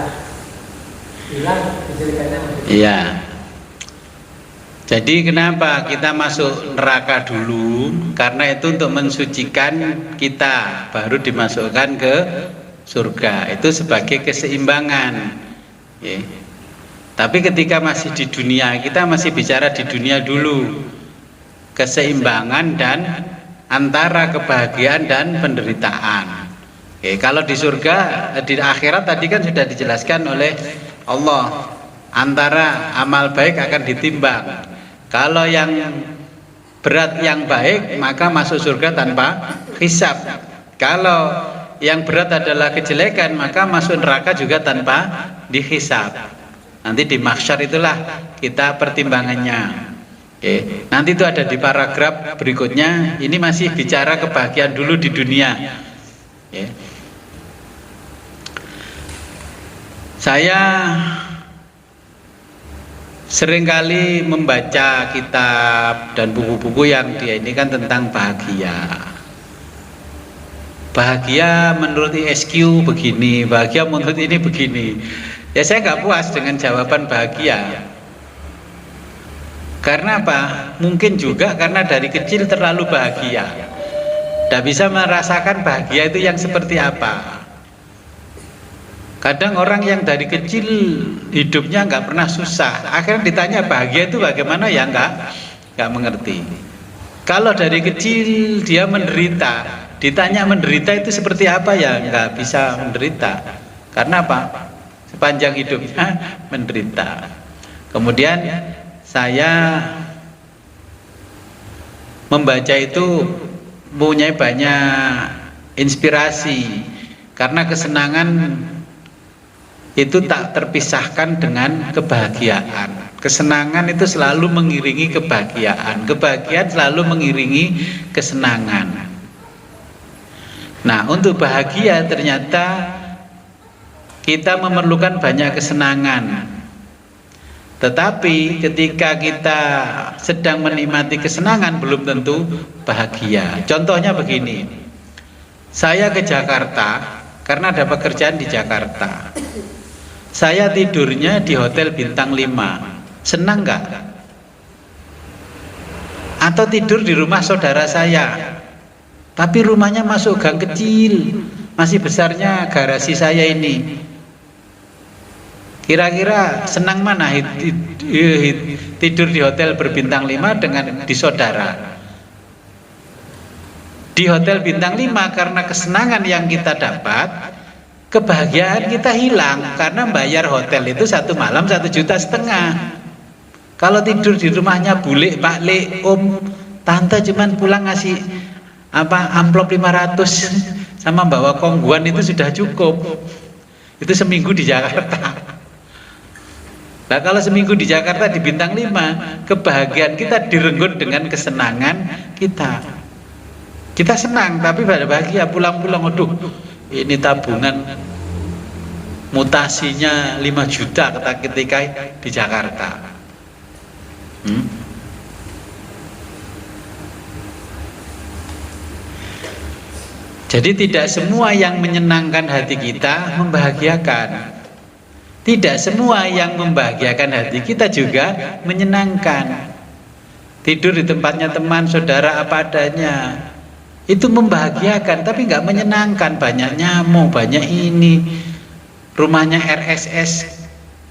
hilang kejelekannya. Iya. Jadi kenapa kita masuk neraka dulu? Karena itu untuk mensucikan kita, baru dimasukkan ke surga. Itu sebagai keseimbangan. Ya. Tapi ketika masih di dunia, kita masih bicara di dunia dulu. Keseimbangan dan antara kebahagiaan dan penderitaan. Oke, kalau di surga, di akhirat tadi kan sudah dijelaskan oleh Allah, antara amal baik akan ditimbang. Kalau yang berat yang baik, maka masuk surga tanpa hisab. Kalau yang berat adalah kejelekan, maka masuk neraka juga tanpa dihisab. Nanti di mahsyar itulah kita pertimbangannya. Oke. Nanti itu ada di paragraf berikutnya. Ini masih bicara kebahagiaan dulu di dunia. Oke. Saya seringkali membaca kitab dan buku-buku yang dia ini kan tentang bahagia. Bahagia menurut ISQ begini, bahagia menurut ini begini. Ya saya nggak puas dengan jawaban bahagia. Karena apa? Mungkin juga karena dari kecil terlalu bahagia. Tidak bisa merasakan bahagia itu yang seperti apa. Kadang orang yang dari kecil hidupnya nggak pernah susah, akhirnya ditanya bahagia itu bagaimana, ya nggak mengerti. Kalau dari kecil dia menderita, ditanya menderita itu seperti apa, ya nggak bisa menderita. Karena apa? Sepanjang hidupnya menderita. Kemudian saya membaca itu punya banyak inspirasi, karena kesenangan itu tak terpisahkan dengan kebahagiaan. Kesenangan itu selalu mengiringi kebahagiaan, kebahagiaan selalu mengiringi kesenangan. Nah, untuk bahagia ternyata kita memerlukan banyak kesenangan. Tetapi ketika kita sedang menikmati kesenangan belum tentu bahagia. Contohnya begini, saya ke Jakarta karena ada pekerjaan di Jakarta. Saya tidurnya di hotel bintang 5. Senang nggak? Atau tidur di rumah saudara saya, tapi rumahnya masuk gang kecil, masih besarnya garasi saya ini. Kira-kira senang mana tidur di hotel berbintang 5 dengan di saudara? Di hotel bintang 5 karena kesenangan yang kita dapat, kebahagiaan kita hilang karena bayar hotel itu 1 malam 1,5 juta. Kalau tidur di rumahnya bule, pak le, om, tante cuman pulang ngasih amplop 500 sama bawa kongguan itu sudah cukup. Itu seminggu di Jakarta. Nah, kalau seminggu di Jakarta di bintang 5, kebahagiaan kita direnggut dengan kesenangan kita. Kita senang tapi pada bahagia, pulang-pulang aduh, ini tabungan mutasinya 5 juta ketika di Jakarta. Jadi tidak semua yang menyenangkan hati kita membahagiakan. Tidak semua yang membahagiakan hati kita juga menyenangkan. Tidur di tempatnya teman, saudara apa adanya, itu membahagiakan tapi nggak menyenangkan. Banyak nyamuk, banyak ini. Rumahnya RSS,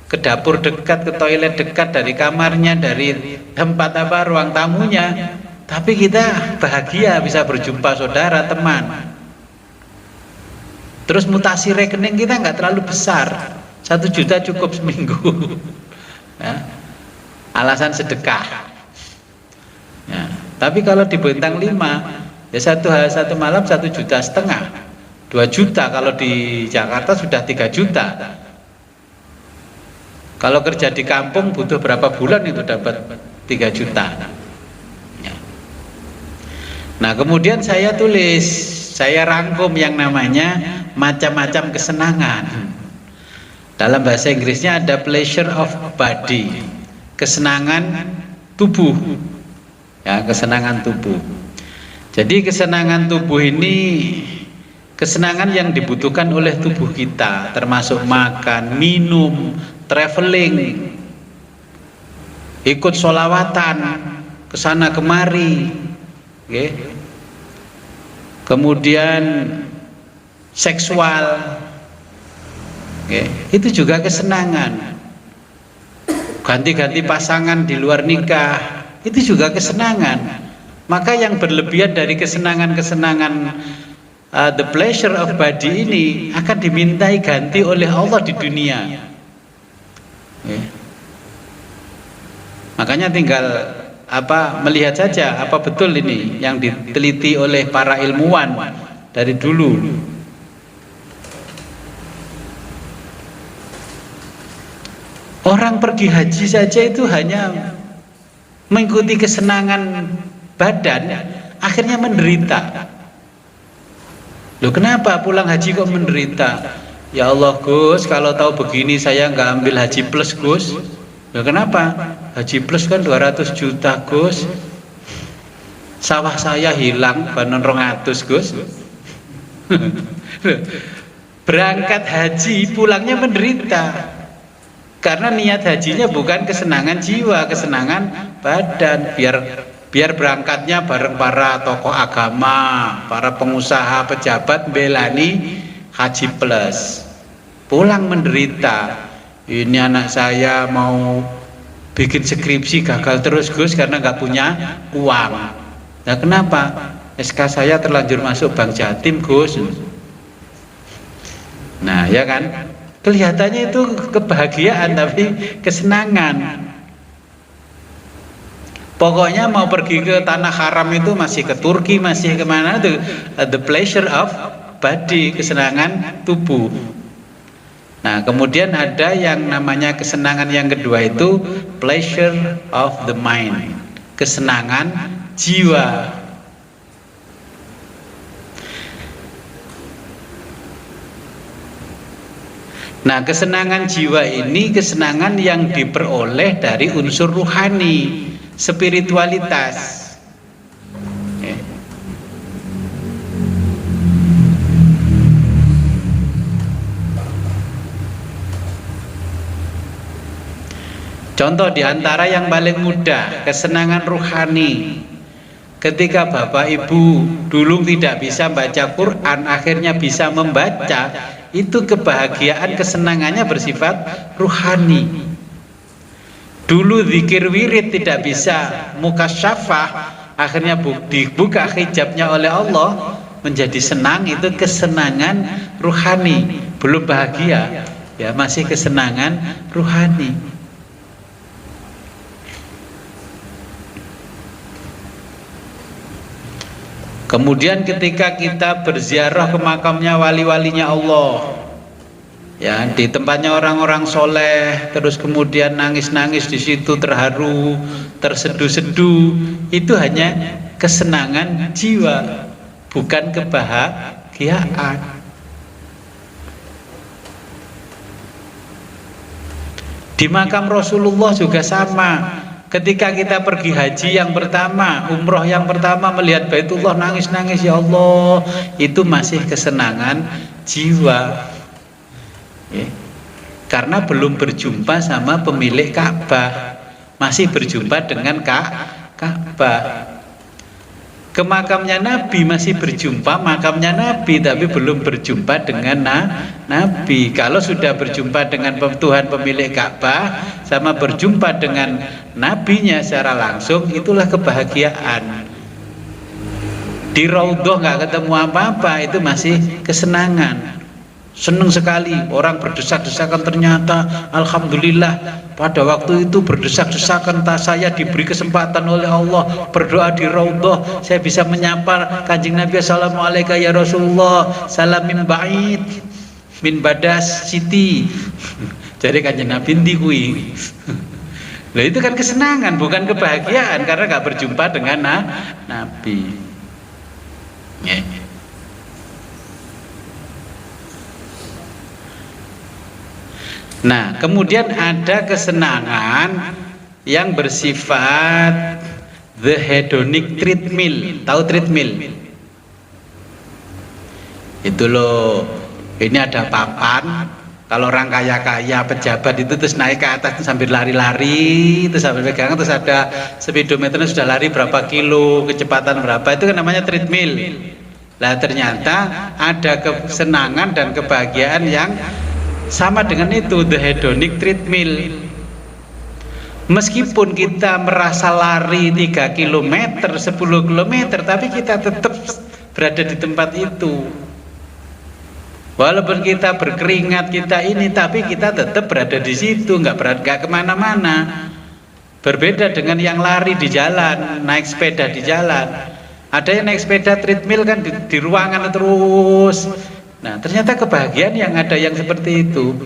ke dapur dekat, ke toilet dekat, dari kamarnya, dari tempat ruang tamunya, tapi kita bahagia bisa berjumpa saudara, teman. Terus mutasi rekening kita nggak terlalu besar, 1 juta cukup seminggu. Ya. Alasan sedekah. Ya. Tapi kalau di bintang 5, ya satu malam 1,5 juta, 2 juta. Kalau di Jakarta sudah 3 juta. Kalau kerja di kampung butuh berapa bulan itu dapat 3 juta. Ya. Nah, kemudian saya tulis, saya rangkum yang namanya macam-macam kesenangan. Dalam bahasa Inggrisnya ada pleasure of body, kesenangan tubuh. Ya, kesenangan tubuh. Jadi kesenangan tubuh ini kesenangan yang dibutuhkan oleh tubuh kita, termasuk makan, minum, traveling. ikut sholawatan kesana kemari, okay. Kemudian seksual, okay. Itu juga kesenangan. Ganti-ganti pasangan di luar nikah, itu juga kesenangan. Maka yang berlebihan dari kesenangan-kesenangan the pleasure of body ini akan dimintai ganti oleh Allah di dunia. Okay. Makanya tinggal melihat saja apa betul ini yang diteliti oleh para ilmuwan dari dulu. Orang pergi haji saja itu hanya mengikuti kesenangan badan, akhirnya menderita. Loh, kenapa pulang haji kok menderita? Ya Allah Gus, kalau tahu begini saya nggak ambil haji plus Gus. Loh, kenapa? Haji plus kan 200 juta Gus. Sawah saya hilang banon 200 Gus. Berangkat haji pulangnya menderita. Karena niat hajinya bukan kesenangan jiwa, kesenangan badan. Biar berangkatnya bareng para tokoh agama, para pengusaha, pejabat belani haji plus. Pulang menderita. Ini anak saya mau bikin skripsi gagal terus Gus karena nggak punya uang. Nah, kenapa? SK saya terlanjur masuk Bank Jatim Gus. Nah, ya kan? Kelihatannya itu kebahagiaan tapi kesenangan. Pokoknya mau pergi ke tanah haram itu masih ke Turki, masih kemana itu the pleasure of body, kesenangan tubuh. Nah, kemudian ada yang namanya kesenangan yang kedua itu pleasure of the mind, kesenangan jiwa. Nah, kesenangan jiwa ini kesenangan yang diperoleh dari unsur ruhani, spiritualitas. Okay. Contoh diantara yang paling mudah, kesenangan ruhani. Ketika Bapak Ibu dulu tidak bisa baca Quran, akhirnya bisa membaca, itu kebahagiaan, kesenangannya bersifat ruhani. Dulu zikir wirid tidak bisa mukasyafah, akhirnya dibuka hijabnya oleh Allah, menjadi senang, itu kesenangan ruhani. Belum bahagia, ya masih kesenangan ruhani. Kemudian ketika kita berziarah ke makamnya wali-walinya Allah, ya di tempatnya orang-orang soleh, terus kemudian nangis-nangis di situ, terharu, terseduh-seduh, itu hanya kesenangan jiwa, bukan kebahagiaan. Di makam Rasulullah juga sama. Ketika kita pergi haji yang pertama, umroh yang pertama, melihat Baitullah nangis-nangis, ya Allah, itu masih kesenangan jiwa. Ya. Karena belum berjumpa sama pemilik Ka'bah, masih berjumpa dengan Ka'bah. Ke makamnya Nabi masih berjumpa makamnya Nabi, tapi belum berjumpa dengan Nabi. Kalau sudah berjumpa dengan Tuhan pemilik Ka'bah sama berjumpa dengan Nabinya secara langsung, itulah kebahagiaan. Di Raudhah nggak ketemu apa-apa, itu masih kesenangan. Senang sekali orang berdesak-desakan, ternyata alhamdulillah pada waktu itu berdesak-desakan, saya diberi kesempatan oleh Allah berdoa di Raudhah, saya bisa menyapa Kanjeng Nabi, assalamualaikum ya Rasulullah, salam min ba'id min badas siti. Jadi Kanjeng Nabi ndi kuwi. Nah, itu kan kesenangan, bukan kebahagiaan, karena nggak berjumpa dengan Nabi. Yeah. Nah, kemudian ada kesenangan yang bersifat the hedonic treadmill. Tahu treadmill? Itu loh, ini ada papan, Kalau orang kaya-kaya pejabat itu terus naik ke atas sambil lari-lari, terus sambil pegangan, terus ada speedometernya sudah lari berapa kilo, kecepatan berapa, itu kan namanya treadmill. Lah ternyata ada kesenangan dan kebahagiaan yang sama dengan itu, the hedonic treadmill. Meskipun kita merasa lari 3 km, 10 km, tapi kita tetap berada di tempat itu. Walaupun kita berkeringat, kita ini, tapi kita tetap berada di situ, nggak kemana-mana. Berbeda dengan yang lari di jalan, naik sepeda di jalan. Ada yang naik sepeda treadmill kan di ruangan terus. Nah, ternyata kebahagiaan yang ada yang seperti itu.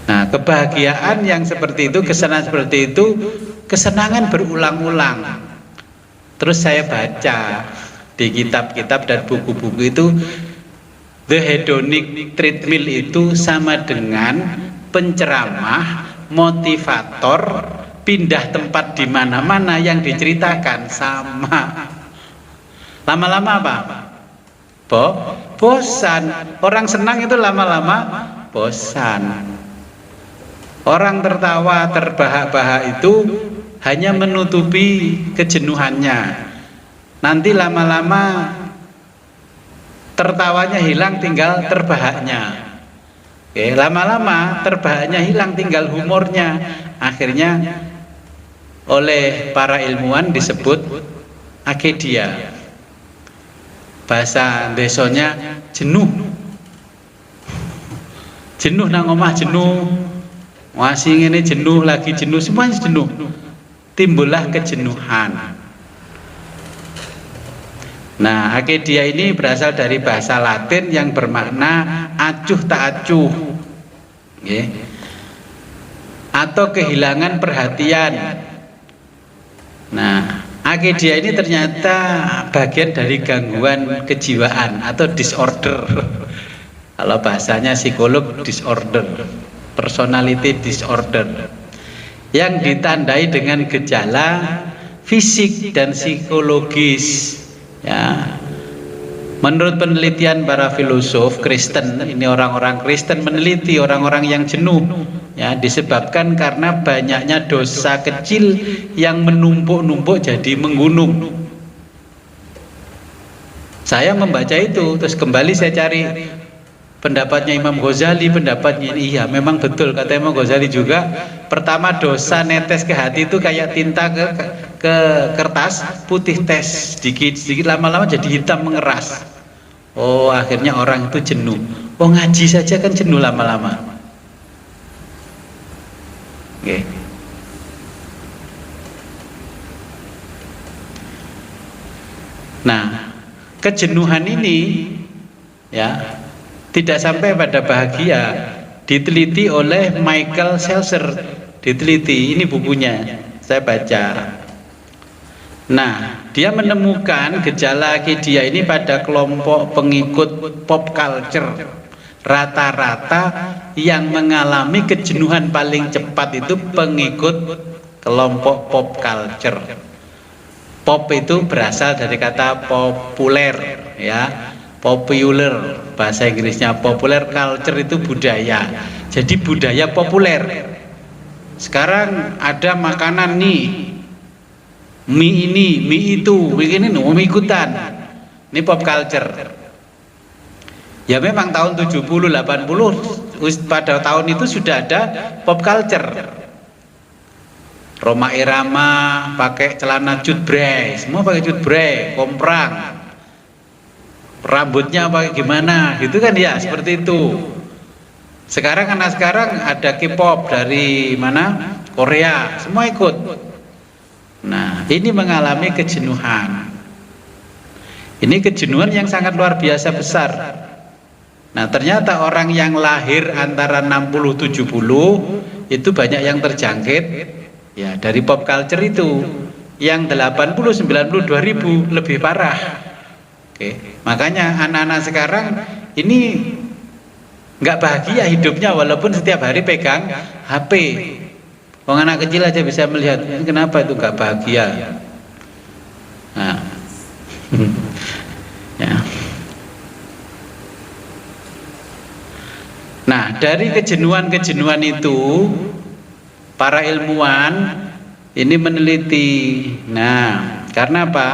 Nah, kebahagiaan yang seperti itu, kesenangan seperti itu, kesenangan berulang-ulang. Terus saya baca di kitab-kitab dan buku-buku itu, the hedonic treadmill itu sama dengan penceramah, motivator, pindah tempat di mana-mana yang diceritakan sama. Lama-lama apa? Bosan. Orang senang itu lama-lama bosan. Orang tertawa, terbahak-bahak itu hanya menutupi kejenuhannya. Nanti lama-lama tertawanya hilang, tinggal terbahaknya. Oke, lama-lama terbahaknya hilang, tinggal humornya. Akhirnya oleh para ilmuwan disebut akedia. Bahasa desonya jenuh. Jenuh nang omah jenuh. Masih ini jenuh lagi jenuh, semuanya jenuh. Timbullah kejenuhan. Nah, akedia ini berasal dari bahasa Latin yang bermakna acuh tak acuh, atau kehilangan perhatian. Nah, akedia ini ternyata bagian dari gangguan kejiwaan atau disorder. Kalau bahasanya psikolog, disorder, personality disorder, yang ditandai dengan gejala fisik dan psikologis. Ya, menurut penelitian para filosof Kristen, ini orang-orang Kristen meneliti orang-orang yang jenuh, ya, disebabkan karena banyaknya dosa kecil yang menumpuk-numpuk jadi menggunung. Saya membaca itu, terus kembali saya cari pendapatnya Imam Ghazali, pendapatnya iya, memang betul kata Imam Ghazali juga. Pertama, dosa netes ke hati itu kayak tinta ke kertas putih, tes sedikit lama-lama jadi hitam mengeras. Oh, akhirnya orang itu jenuh. Oh, ngaji saja kan jenuh lama-lama. Oke. Nah, kejenuhan ini ya tidak sampai pada bahagia. Diteliti oleh Michael Seltzer, diteliti, ini bukunya saya baca. Nah, dia menemukan gejala akedia ini pada kelompok pengikut pop culture. Rata-rata yang mengalami kejenuhan paling cepat itu pengikut kelompok pop culture. Pop itu berasal dari kata populer, ya. Popular, bahasa Inggrisnya populer, culture itu budaya. Jadi budaya populer. Sekarang ada makanan nih, mie ini, mie itu, begini nih, mie ikutan. Ini pop culture. Ya memang tahun 70, 80 pada tahun itu sudah ada pop culture. Roma Irama pakai celana cutbray, semua pakai cutbray, komprang. Rambutnya pakai gimana gitu kan, ya seperti itu. Sekarang anak sekarang ada K-pop dari mana, Korea, semua ikut. Nah, ini mengalami kejenuhan. Ini kejenuhan yang sangat luar biasa besar. Nah, ternyata orang yang lahir antara 60-70 itu banyak yang terjangkit ya dari pop culture itu. Yang 80, 90, 2000 lebih parah. Oke, makanya anak-anak sekarang ini nggak bahagia hidupnya walaupun setiap hari pegang HP. Orang anak kecil aja bisa melihat, ini kenapa itu nggak bahagia. Nah, ya. Nah, dari kejenuhan-kejenuhan itu para ilmuwan ini meneliti. Nah, karena apa?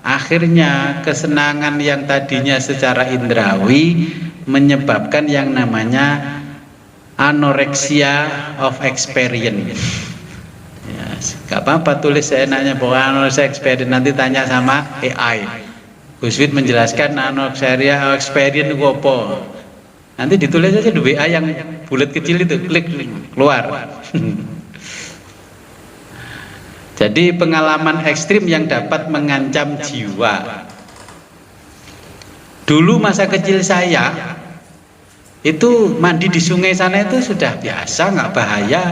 Akhirnya kesenangan yang tadinya secara indrawi menyebabkan yang namanya anorexia of experience. Ya, gak apa-apa tulis seenaknya bahwa anorexia experience, nanti tanya sama AI. Gus Wid menjelaskan anorexia of experience itu apa. Nanti ditulis aja di WA yang bulat kecil itu, klik keluar. Jadi pengalaman ekstrim yang dapat mengancam jiwa. Dulu masa kecil saya itu mandi di sungai sana itu sudah biasa, nggak bahaya.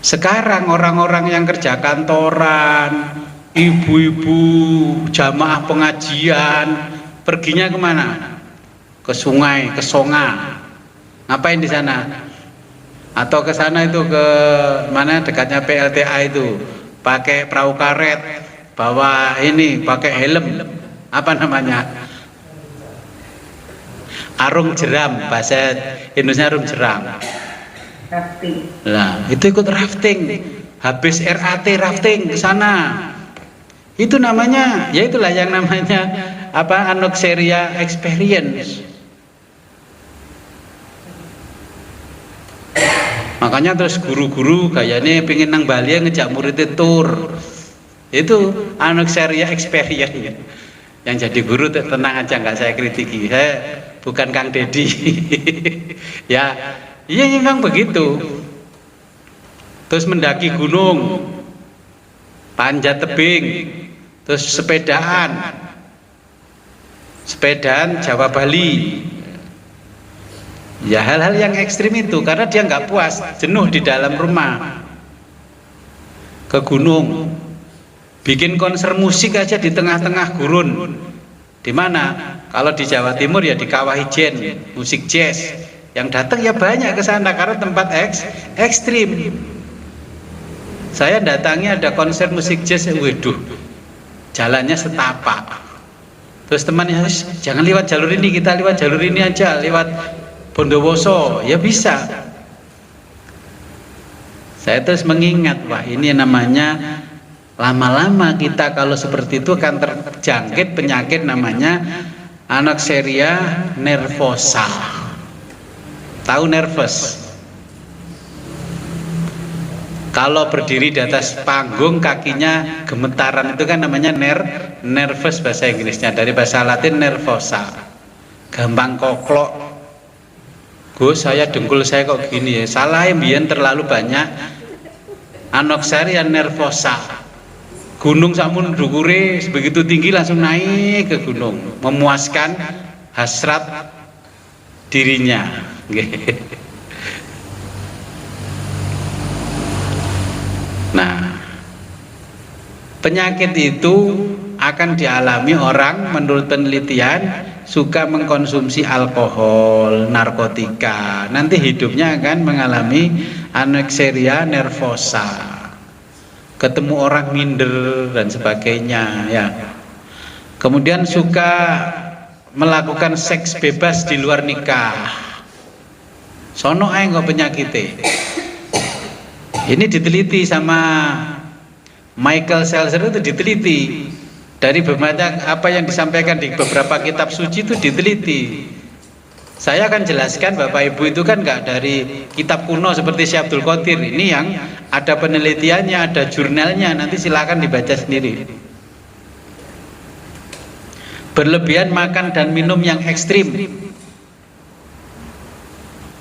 Sekarang orang-orang yang kerja kantoran, ibu-ibu jamaah pengajian, perginya kemana? Ke sungai, ke songa. Ngapain di sana? Atau ke sana itu ke mana dekatnya PLTA itu, pakai perahu karet, bawa ini, pakai helm, apa namanya? Arung jeram, bahasa Indonesia arung jeram. Rafting. Nah, itu ikut rafting. Habis RAT rafting ke sana. Itu namanya, ya itulah yang namanya apa? Anorexia experience. Makanya terus guru-guru kayaknya pengen nang Bali ngejak muridnya tur. Itu anorexia experience. Yang jadi guru tenang aja, nggak saya kritiki. Saya bukan Kang Dedi. Ya, iya memang begitu. Terus mendaki gunung, panjat tebing, terus sepedaan Jawa Bali. Ya hal-hal yang ekstrim itu karena dia nggak puas, jenuh di dalam rumah. Ke gunung, bikin konser musik aja di tengah-tengah gurun. Di mana? Kalau di Jawa Timur ya di Kawah Ijen, musik jazz. Yang datang ya banyak ke sana karena tempat ekstrim. Saya datangi ada konser musik jazz, waduh, jalannya setapak. Terus temannya, jangan lewat jalur ini, kita lewat jalur ini aja, lewat Bondowoso, ya bisa. Saya terus mengingat, wah ini namanya lama-lama kita kalau seperti itu akan terjangkit penyakit namanya anorexia nervosa. Tahu nervous? Kalau berdiri di atas panggung kakinya gemetaran itu kan namanya nervous bahasa Inggrisnya, dari bahasa Latin nervosa. Gampang koklok. Gus, saya dengkul saya kok gini ya. Salah mbien terlalu banyak anorexia nervosa. Gunung samun dukure begitu tinggi langsung naik ke gunung, memuaskan hasrat dirinya. Nah, penyakit itu akan dialami orang menurut penelitian suka mengkonsumsi alkohol, narkotika, nanti hidupnya akan mengalami anorexia nervosa, ketemu orang minder dan sebagainya ya. Kemudian suka melakukan seks bebas di luar nikah, sono ae nggak penyakitnya. Ini diteliti sama Michael Seltzer, itu diteliti dari berbagai apa yang disampaikan di beberapa kitab suci itu diteliti. Saya akan jelaskan Bapak Ibu itu kan nggak dari kitab kuno seperti Syekh Abdul Qadir. Ini yang ada penelitiannya, ada jurnalnya, nanti silakan dibaca sendiri. Berlebihan makan dan minum yang ekstrim.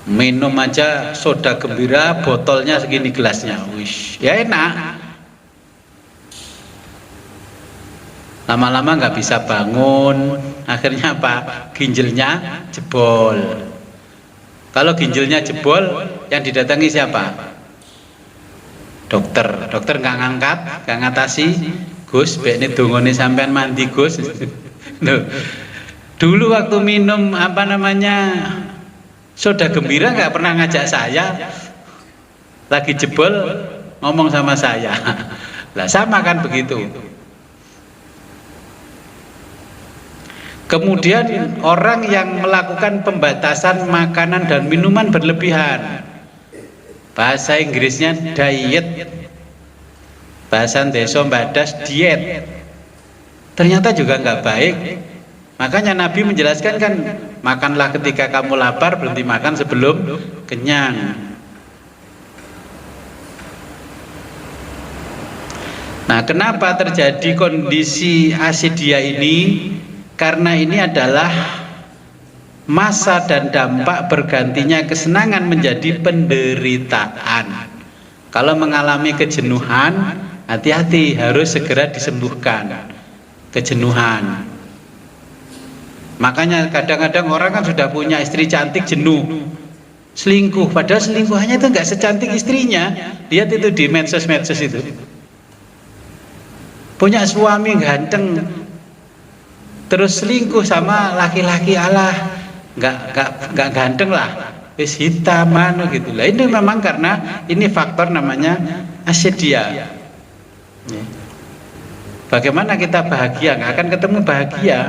Minum aja soda gembira, botolnya segini gelasnya, wish, ya enak. Lama-lama nggak bisa bangun, akhirnya apa? Ginjalnya jebol. Kalau ginjalnya jebol, yang didatangi siapa? Dokter. Dokter nggak ngangkat, nggak ngatasi. Gus, ini dongone sampean mandi Gus. Loh, dulu waktu minum apa namanya soda gembira nggak pernah ngajak saya. Lagi jebol ngomong sama saya. Lah sama kan begitu. Kemudian orang yang melakukan pembatasan makanan dan minuman berlebihan, bahasa Inggrisnya diet, bahasa Indonesia badas diet, ternyata juga nggak baik. Makanya Nabi menjelaskan kan, makanlah ketika kamu lapar, berhenti makan sebelum kenyang. Nah, kenapa terjadi kondisi asidia ini? Karena ini adalah masa dan dampak bergantinya kesenangan menjadi penderitaan. Kalau mengalami kejenuhan, hati-hati, harus segera disembuhkan kejenuhan. Makanya kadang-kadang orang kan sudah punya istri cantik, jenuh, selingkuh, padahal selingkuhannya itu nggak secantik istrinya. Lihat itu di medsos-medsos itu. Punya suami ganteng, terus selingkuh sama laki-laki, Allah nggak ganteng lah, wis hitam gitu lah. Ini memang karena ini faktor namanya asidia. Bagaimana kita bahagia? Nggak akan ketemu bahagia.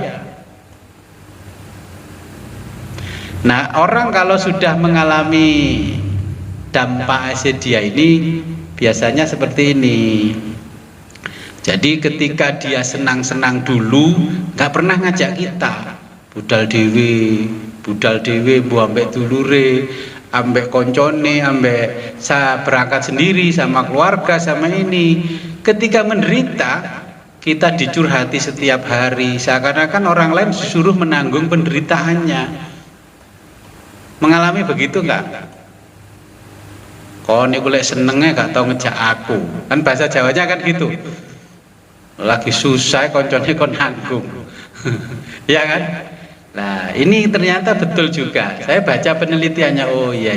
Nah, orang kalau sudah mengalami dampak asidia ini biasanya seperti ini. Jadi ketika dia senang-senang dulu, nggak pernah ngajak kita budal dewe, bu ambek dulure, ambek koncone, ambek saya berangkat sendiri sama keluarga sama ini. Ketika menderita, kita dicurhati setiap hari, seakan-akan orang lain disuruh menanggung penderitaannya. Mengalami begitu nggak? Kau niku lek senengnya gak tau ngejak aku, kan bahasa Jawanya kan gitu. Lagi susah koncone kon nanggung. Ya kan? Nah, ini ternyata betul juga. Saya baca penelitiannya. Oh iya.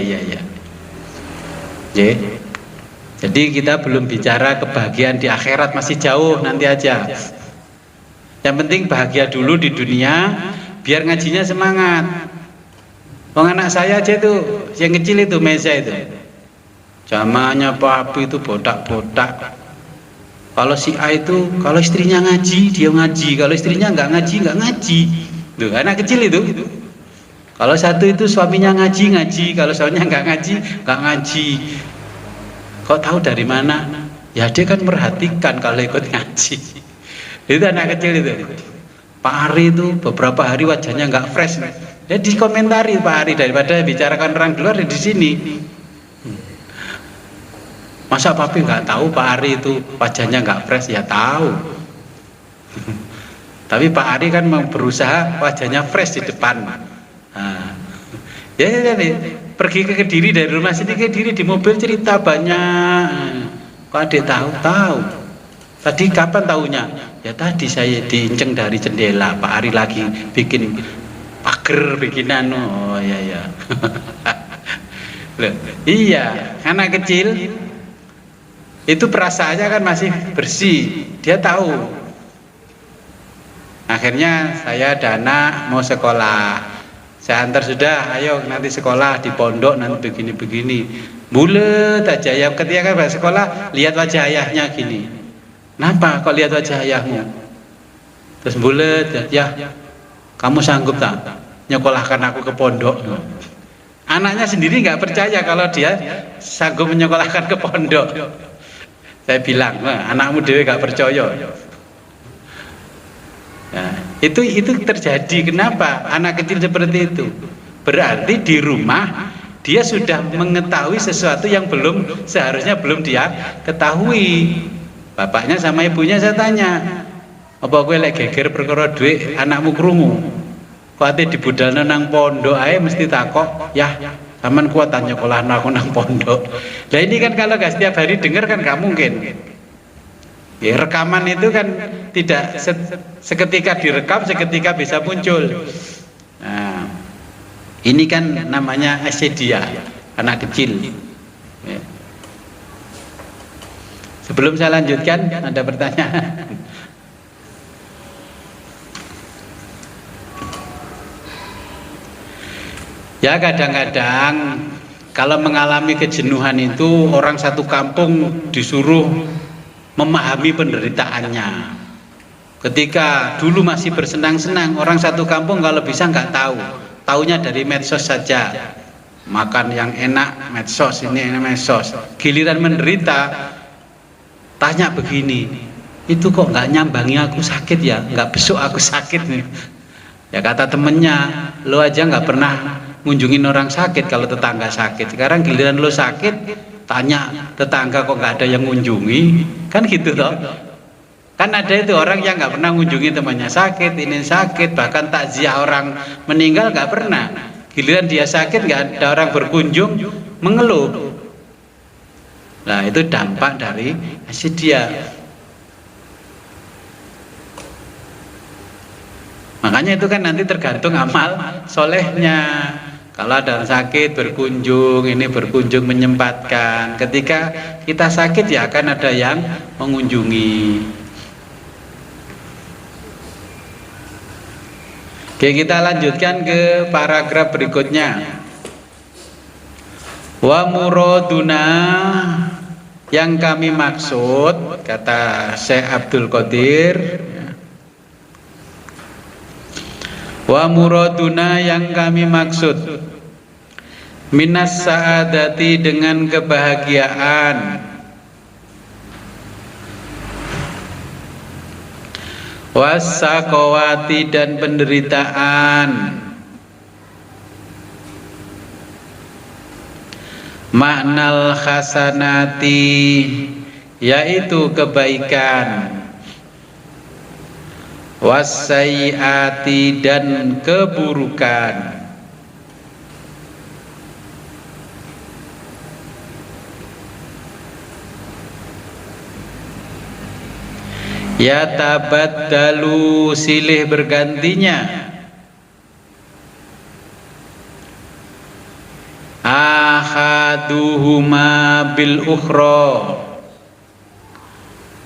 Jadi kita belum bicara kebahagiaan di akhirat, masih jauh, nanti aja. Yang penting bahagia dulu di dunia, biar ngajinya semangat. Anak saya aja itu, yang kecil itu, Meza itu, jamannya papi itu botak-botak. Kalau si A itu, kalau istrinya ngaji, dia ngaji. Kalau istrinya nggak ngaji. Tuh, anak kecil itu. Kalau satu itu suaminya ngaji. Kalau suaminya nggak ngaji. Kok tahu dari mana? Ya dia kan merhatikan kalau ikut ngaji. Itu anak kecil itu. Pak Ari itu beberapa hari wajahnya nggak fresh. Dia dikomentari Pak Ari, daripada bicarakan orang luar di sini. Masa papi nggak tahu Pak Ari itu wajahnya nggak fresh? Ya tahu. Tapi Pak Ari kan mau berusaha wajahnya fresh di depan. Nah, ya, pergi ke Kediri, dari rumah sini ke Kediri di mobil cerita banyak. Kok adik tahu? Tadi kapan tahunya? Ya tadi saya diinceng dari jendela. Pak Ari lagi bikin pagar, bikinan. Oh ya. Loh, iya, anak kecil itu perasaannya kan masih bersih, dia tahu. Akhirnya saya ada anak mau sekolah, saya antar sudah, ayo nanti sekolah di pondok nanti begini. Bulet aja ya, ketika kan sekolah lihat wajah ayahnya gini. Kenapa kok lihat wajah ayahmu? Terus bulet, ya kamu sanggup tak nyekolahkan aku ke pondok? Anaknya sendiri nggak percaya kalau dia sanggup menyekolahkan ke pondok. Saya bilang, anakmu dewe gak percaya. Nah, itu terjadi. Kenapa? Anak kecil seperti itu. Berarti di rumah dia sudah mengetahui sesuatu yang seharusnya belum dia ketahui. Bapaknya sama ibunya saya tanya, apa kowe lek geger perkara dhuwit anakmu krungu? Kok ate dibudalno nang pondok ae mesti takok, "Yah, Taman kuat tanya nyekolah aku nang pondok." Nah ini kan kalau gak setiap hari dengar kan gak mungkin. Ya, rekaman itu kan tidak seketika direkam, seketika bisa muncul. Nah, ini kan namanya asidia, anak kecil. Ya. Sebelum saya lanjutkan, ada pertanyaan? Ya kadang-kadang kalau mengalami kejenuhan itu orang satu kampung disuruh memahami penderitaannya. Ketika dulu masih bersenang-senang, orang satu kampung kalau bisa nggak tahu, taunya dari medsos saja. Makan yang enak, medsos, ini medsos. Giliran menderita, tanya begini, itu kok nggak nyambangi aku sakit ya, nggak besok aku sakit nih. Ya kata temennya, lo aja nggak pernah ngunjungin orang sakit kalau tetangga sakit. Sekarang giliran lo sakit, tanya tetangga kok nggak ada yang ngunjungi, kan gitu toh. Kan ada itu orang yang nggak pernah ngunjungi temannya sakit, ini sakit, bahkan takziah orang meninggal nggak pernah. Giliran dia sakit nggak ada orang berkunjung, mengeluh. Nah itu dampak dari hasidia. Makanya itu kan nanti tergantung amal solehnya. Kalau ada orang sakit berkunjung, ini berkunjung menyempatkan. Ketika kita sakit ya akan ada yang mengunjungi. Oke, kita lanjutkan ke paragraf berikutnya. Wa muraduna, yang kami maksud, kata Syekh Abdul Qadir, wa muraduna, yang kami maksud, minas sa'adati, dengan kebahagiaan, wasaqawati, dan penderitaan, maknal hasanati, yaitu kebaikan, wassayiati, dan keburukan. Ya tabaddalu, silih bergantinya, ahaduhuma bil ukhra,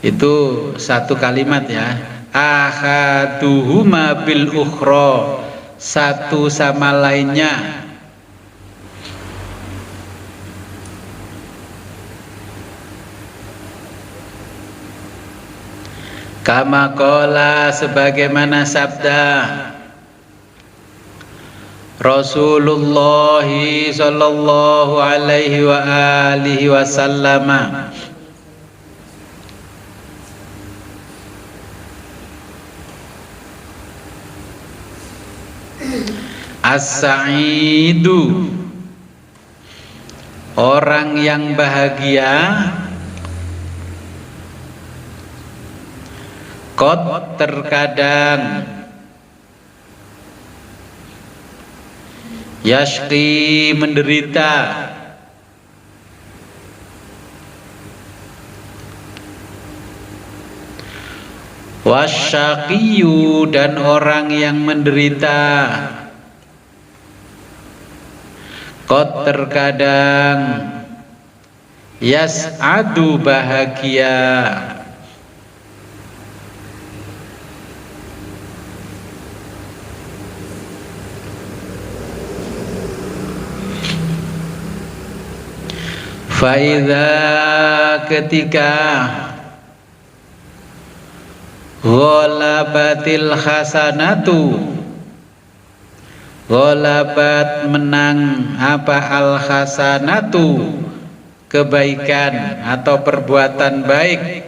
itu satu kalimat ya, ahaduhuma bil ukhra, satu sama lainnya. Kama qala, sebagaimana sabda Rasulullah sallallahu alaihi wa alihi wasallam, as-sa'idu, orang yang bahagia, qad, terkadang, yashqi, menderita, wasyaqiyu, dan orang yang menderita, qad, terkadang, yas'adu, bahagia. Faidha, ketika ghalabatil hasanatu, ghalabat, menang, apa, al hasanatu, kebaikan atau perbuatan baik,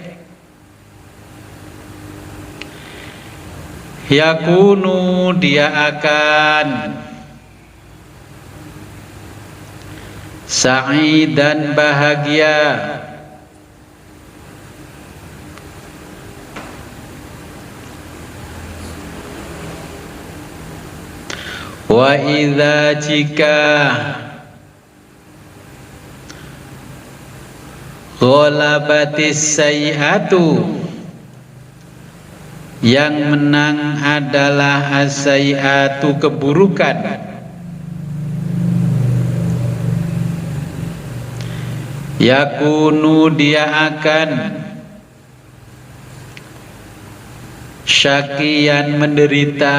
yakunu, dia akan sa'idan, bahagia, wa idza, jika ghalabatis sayyi'atu, yang menang adalah as-sayyi'atu, keburukan, yakunu, dia akan syakian, menderita,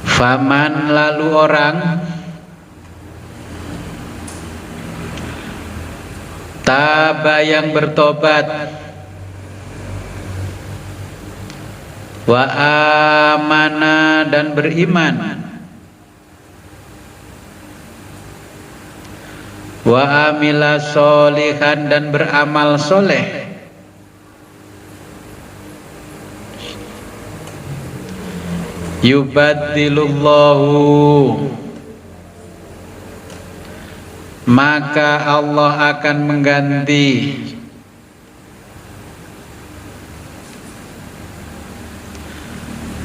faman, lalu orang, Taba yang bertobat, wa amana dan beriman, wa amila solihan dan beramal soleh, yubaddilullahu, maka Allah akan mengganti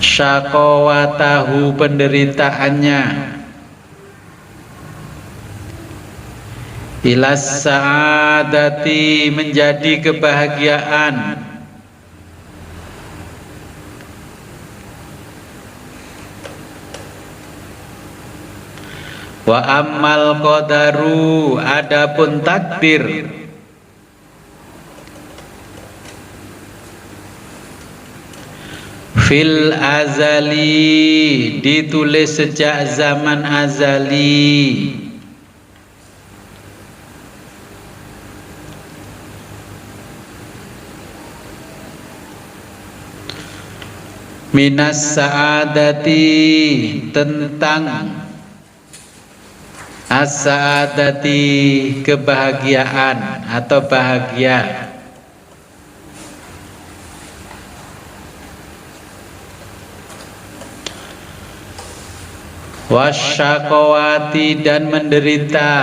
syaqawatahu, penderitaannya, ilas sa'adati, menjadi kebahagiaan, wa ammal qadaru, adapun takdir, fil azali, ditulis sejak zaman azali, minas sa'adati, tentang as-sa'adati, kebahagiaan atau bahagia, wasyaqawati, dan menderita,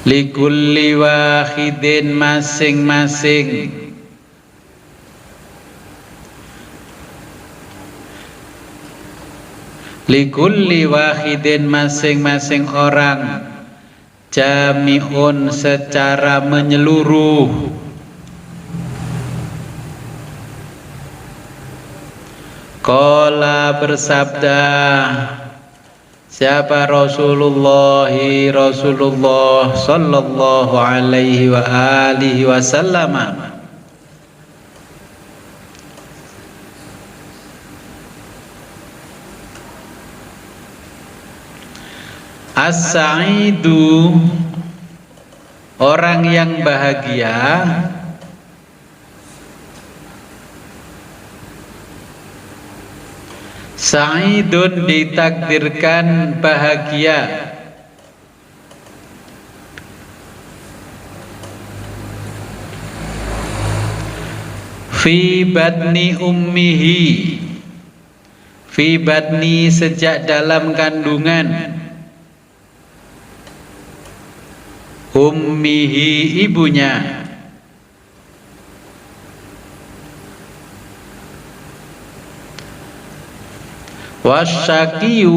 likulli wahidin, masing-masing, likulli wahidin, masing-masing orang, jami'un, secara menyeluruh, qala, bersabda siapa? Rasulullah sallallahu alaihi wa alihi wasallam, as-sa'idu, orang yang bahagia, sa'idun, ditakdirkan bahagia, fi batni ummihi, fi batni, sejak dalam kandungan, ummihi, ibunya, wasyaqiyu,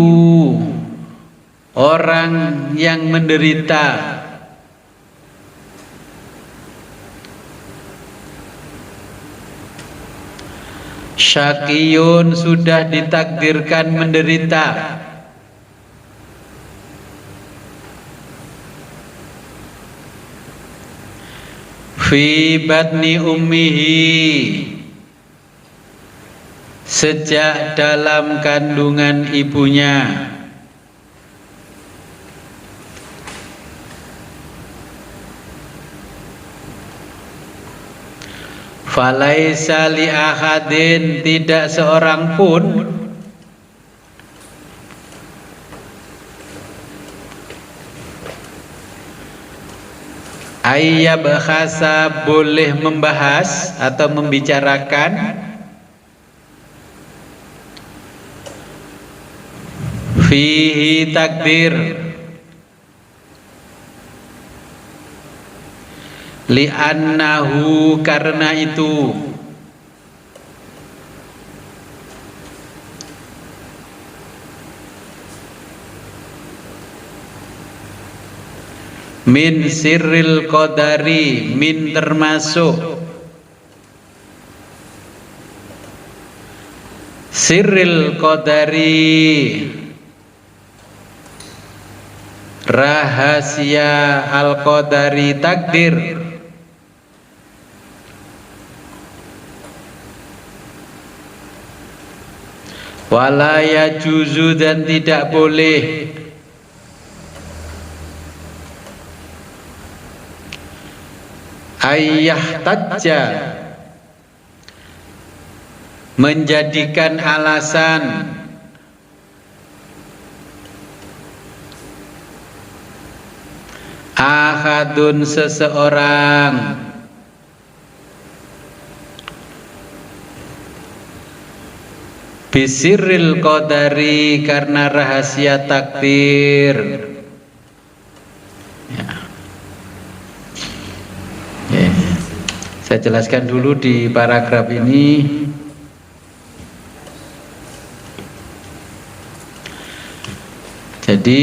orang yang menderita, syaqiyun, sudah ditakdirkan menderita, fi batni ummihi, sejak dalam kandungan ibunya, falaisa li ahadin, tidak seorang pun, ayyabkhasa, boleh membahas atau membicarakan, fihi, takdir, li'annahu, karena itu, min sirril qadari, min termasuk sirril qadari, rahasia al-qadari, takdir, Wala yajuzu, dan tidak boleh ayah tajja, menjadikan alasan ahadun, seseorang, bisirril qadari, karena rahasia takdir. Ya. Ya. Saya jelaskan dulu di paragraf ini. Jadi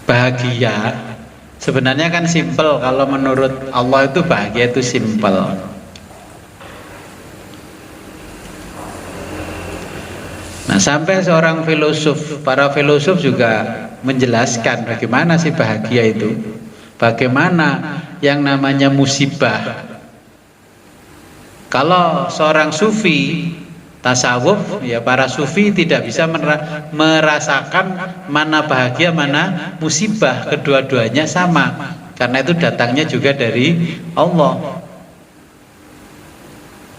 bahagia sebenarnya kan simpel. Kalau menurut Allah itu bahagia itu simpel. Nah, sampai seorang filosof, para filosof juga menjelaskan bagaimana sih bahagia itu, bagaimana yang namanya musibah. Kalau seorang sufi tasawuf, ya para sufi tidak bisa merasakan mana bahagia mana musibah, kedua-duanya sama, karena itu datangnya juga dari Allah.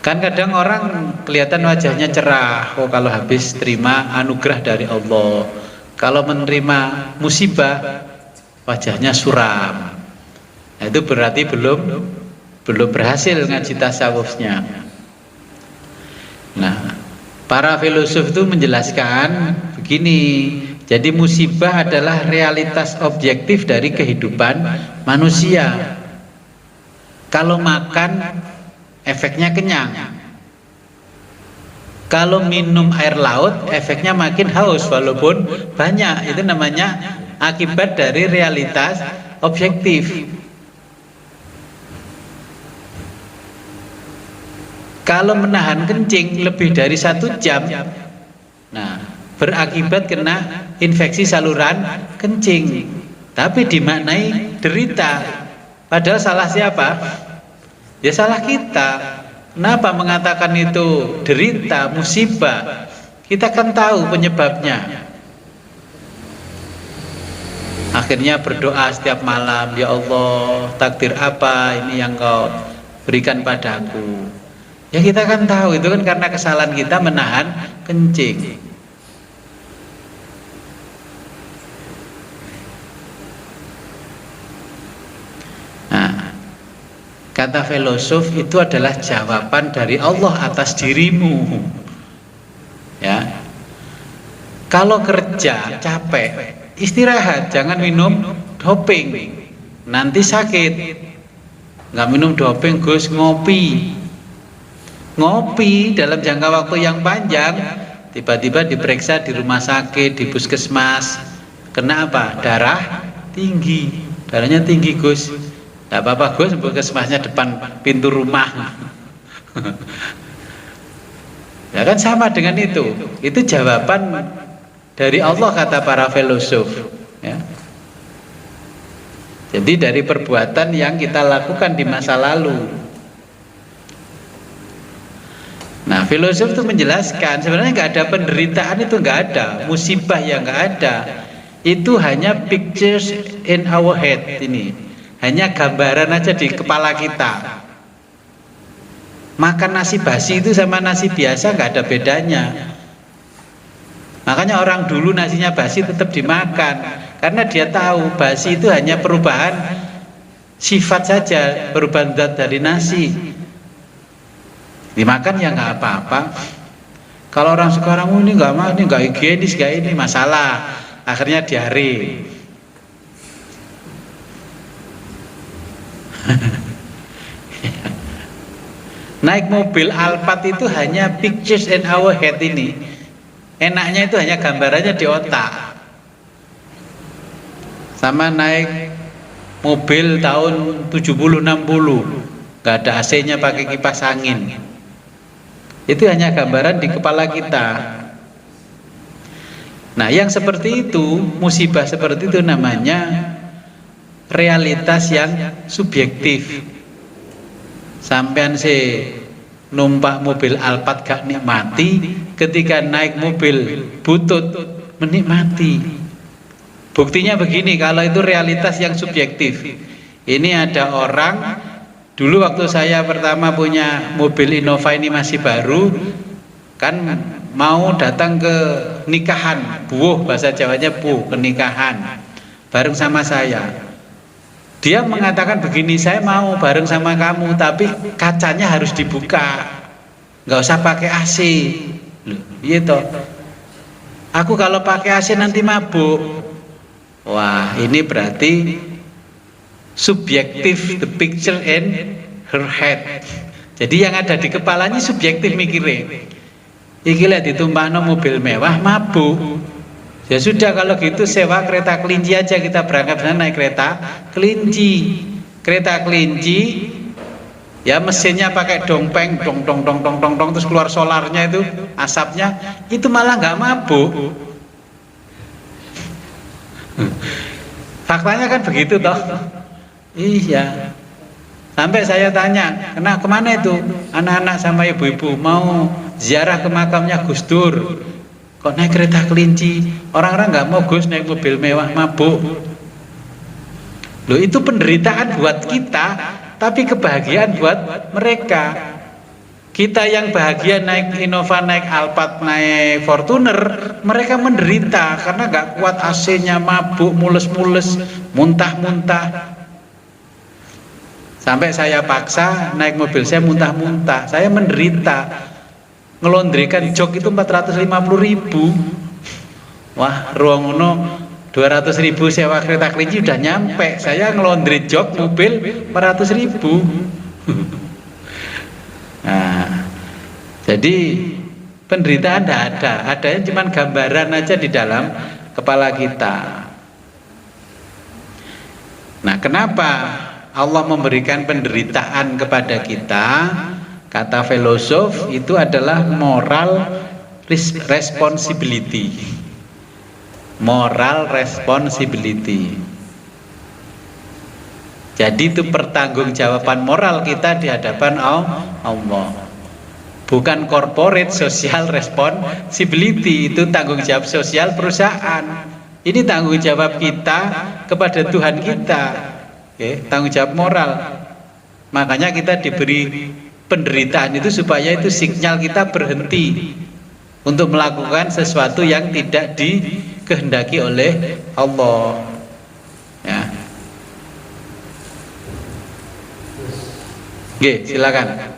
Kan kadang orang kelihatan wajahnya cerah, oh kalau habis terima anugerah dari Allah. Kalau menerima musibah wajahnya suram. Nah, itu berarti belum berhasil ngaji tasawufnya. Nah, para filosof itu menjelaskan begini. Jadi musibah adalah realitas objektif dari kehidupan manusia. Kalau makan efeknya kenyang. Kalau minum air laut efeknya makin haus walaupun banyak. Itu namanya akibat dari realitas objektif. Kalau menahan kencing lebih dari 1 jam, nah berakibat kena infeksi saluran kencing, tapi dimaknai derita. Padahal salah siapa? Ya salah kita. Kenapa mengatakan itu derita, musibah? Kita kan tahu penyebabnya. Akhirnya berdoa setiap malam, ya Allah, takdir apa ini yang Kau berikan padaku? Ya kita kan tahu itu kan karena kesalahan kita menahan kencing. Kata filosof itu adalah jawaban dari Allah atas dirimu. Ya. Kalau kerja capek, istirahat, jangan minum doping. Nanti sakit. Nggak minum doping, Gus, ngopi. Ngopi dalam jangka waktu yang panjang, tiba-tiba diperiksa di rumah sakit, di puskesmas. Kenapa? Darah tinggi. Darahnya tinggi, Gus. Tidak apa-apa, Gus, puskesmasnya depan pintu rumah. Ya kan sama dengan itu. Itu jawaban dari Allah kata para filosof. Ya. Jadi dari perbuatan yang kita lakukan di masa lalu. Nah, filosof itu menjelaskan sebenarnya nggak ada penderitaan, itu nggak ada, musibah yang nggak ada. Itu hanya pictures in our head ini. Hanya gambaran aja di kepala kita. Makan nasi basi itu sama nasi biasa nggak ada bedanya. Makanya orang dulu nasinya basi tetap dimakan, karena dia tahu basi itu hanya perubahan sifat saja, perubahan zat dari nasi. Dimakan ya nggak apa-apa. Kalau orang sekarang ini nggak mau, ini nggak higienis, nggak ini masalah, akhirnya diare. Naik mobil Alphard itu hanya pictures in our head ini. Enaknya itu hanya gambarannya di otak. Sama naik mobil tahun 70-60, gak ada AC-nya, pakai kipas angin. Itu hanya gambaran di kepala kita. Nah, yang seperti itu, musibah seperti itu namanya realitas yang subjektif. Sampean numpak mobil Alphard gak nikmati, ketika naik mobil butut menikmati. Buktinya begini, kalau itu realitas yang subjektif. Ini ada orang, dulu waktu saya pertama punya mobil Innova ini masih baru, kan mau datang ke nikahan, buuh bahasa Jawanya ke nikahan, bareng sama saya. Dia mengatakan begini, saya mau bareng sama kamu, tapi kacanya harus dibuka, nggak usah pakai AC. Loh, iya toh. Aku kalau pakai AC nanti mabuk. Wah, ini berarti subjektif, the picture in her head. Jadi yang ada di kepalanya subjektif mikirnya. Iki lihat ditumpahno mobil mewah mabuk. Ya sudah, kalau gitu sewa kereta kelinci aja, kita berangkat sana naik kereta kelinci. Kereta kelinci ya mesinnya pakai dongpeng, dong dong dong dong dong dong, terus keluar solarnya itu, asapnya itu malah nggak mabuk. Faktanya kan begitu toh. Iya. Sampai saya tanya, kemana itu anak-anak sama ibu-ibu mau ziarah ke makamnya Gus Dur, kok naik kereta kelinci? Orang-orang nggak mau Gus naik mobil mewah mabuk. Loh, itu penderitaan buat kita, tapi kebahagiaan buat mereka. Kita yang bahagia naik Innova, naik Alphard, naik Fortuner, mereka menderita karena nggak kuat AC-nya, mabuk, mules-mules, muntah-muntah. Sampai saya paksa naik mobil saya muntah-muntah, saya menderita. Ngelondrikan jok itu 450.000. Wah, ruangono 200.000 sewa kereta kelinci udah nyampe. Saya ngelondri jok mobil 400.000. Nah, jadi penderitaan tidak ada, adanya cuma gambaran aja di dalam kepala kita. Nah, kenapa Allah memberikan penderitaan kepada kita? Kata filosof itu adalah moral responsibility. Moral responsibility. Jadi itu pertanggungjawaban moral kita di hadapan Allah. Bukan corporate social responsibility, itu tanggung jawab sosial perusahaan. Ini tanggung jawab kita kepada Tuhan kita. Oke, tanggung jawab moral. Makanya kita diberi penderitaan itu supaya itu sinyal kita berhenti untuk melakukan sesuatu yang tidak dikehendaki oleh Allah. Ya. Oke, silakan.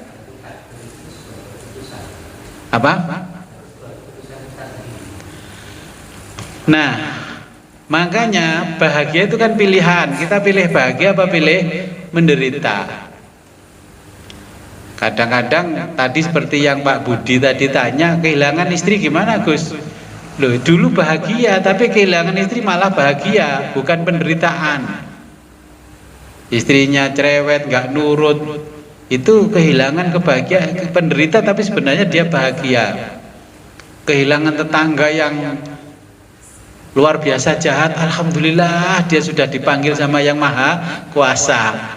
Apa? Nah, makanya bahagia itu kan pilihan. Kita pilih bahagia apa pilih menderita. Kadang-kadang tadi seperti yang Pak Budi tadi tanya, kehilangan istri gimana Gus? Loh, dulu bahagia tapi kehilangan istri malah bahagia, bukan penderitaan. Istrinya cerewet, nggak nurut, itu kehilangan kebahagiaan, penderita tapi sebenarnya dia bahagia. Kehilangan tetangga yang luar biasa jahat, alhamdulillah dia sudah dipanggil sama Yang Maha Kuasa.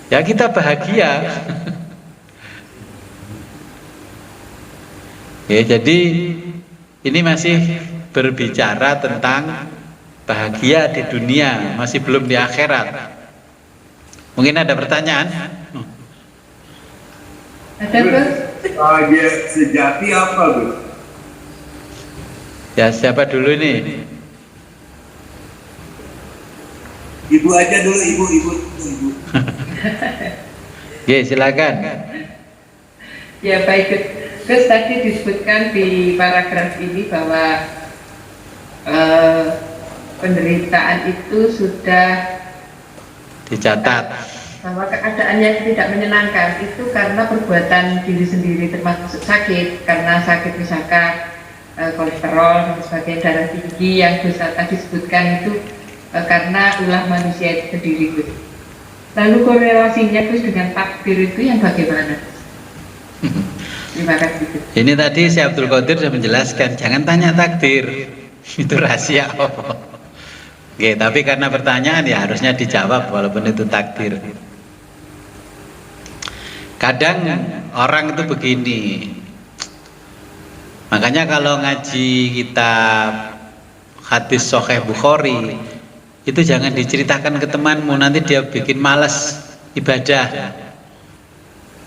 Ya kita bahagia. Ya, jadi ini masih berbicara tentang bahagia di dunia, masih belum di akhirat. Mungkin ada pertanyaan? Ada Gus? Bahagia sejati apa Gus? Ya, siapa dulu ini? Ibu aja dulu, ibu. Ya, silakan. Ya baik Gus, tadi disebutkan di paragraf ini bahwa penderitaan itu sudah Dicatat. bahwa keadaan yang tidak menyenangkan itu karena perbuatan diri sendiri, termasuk sakit, karena sakit misalkan kolesterol dan sebagainya, darah tinggi yang Gus tadi sebutkan itu karena ulah manusia itu sendiri Gus. Lalu korelasinya Gus dengan takdir itu yang bagaimana? Terima kasih. Ini tadi si Abdul Qadir sudah menjelaskan, jangan tanya takdir, itu rahasia Allah. Oke, tapi karena pertanyaan ya harusnya dijawab walaupun itu takdir. Kadang orang itu begini. Makanya kalau ngaji kitab hadis Sahih Bukhari itu jangan diceritakan ke temanmu, nanti dia bikin malas ibadah.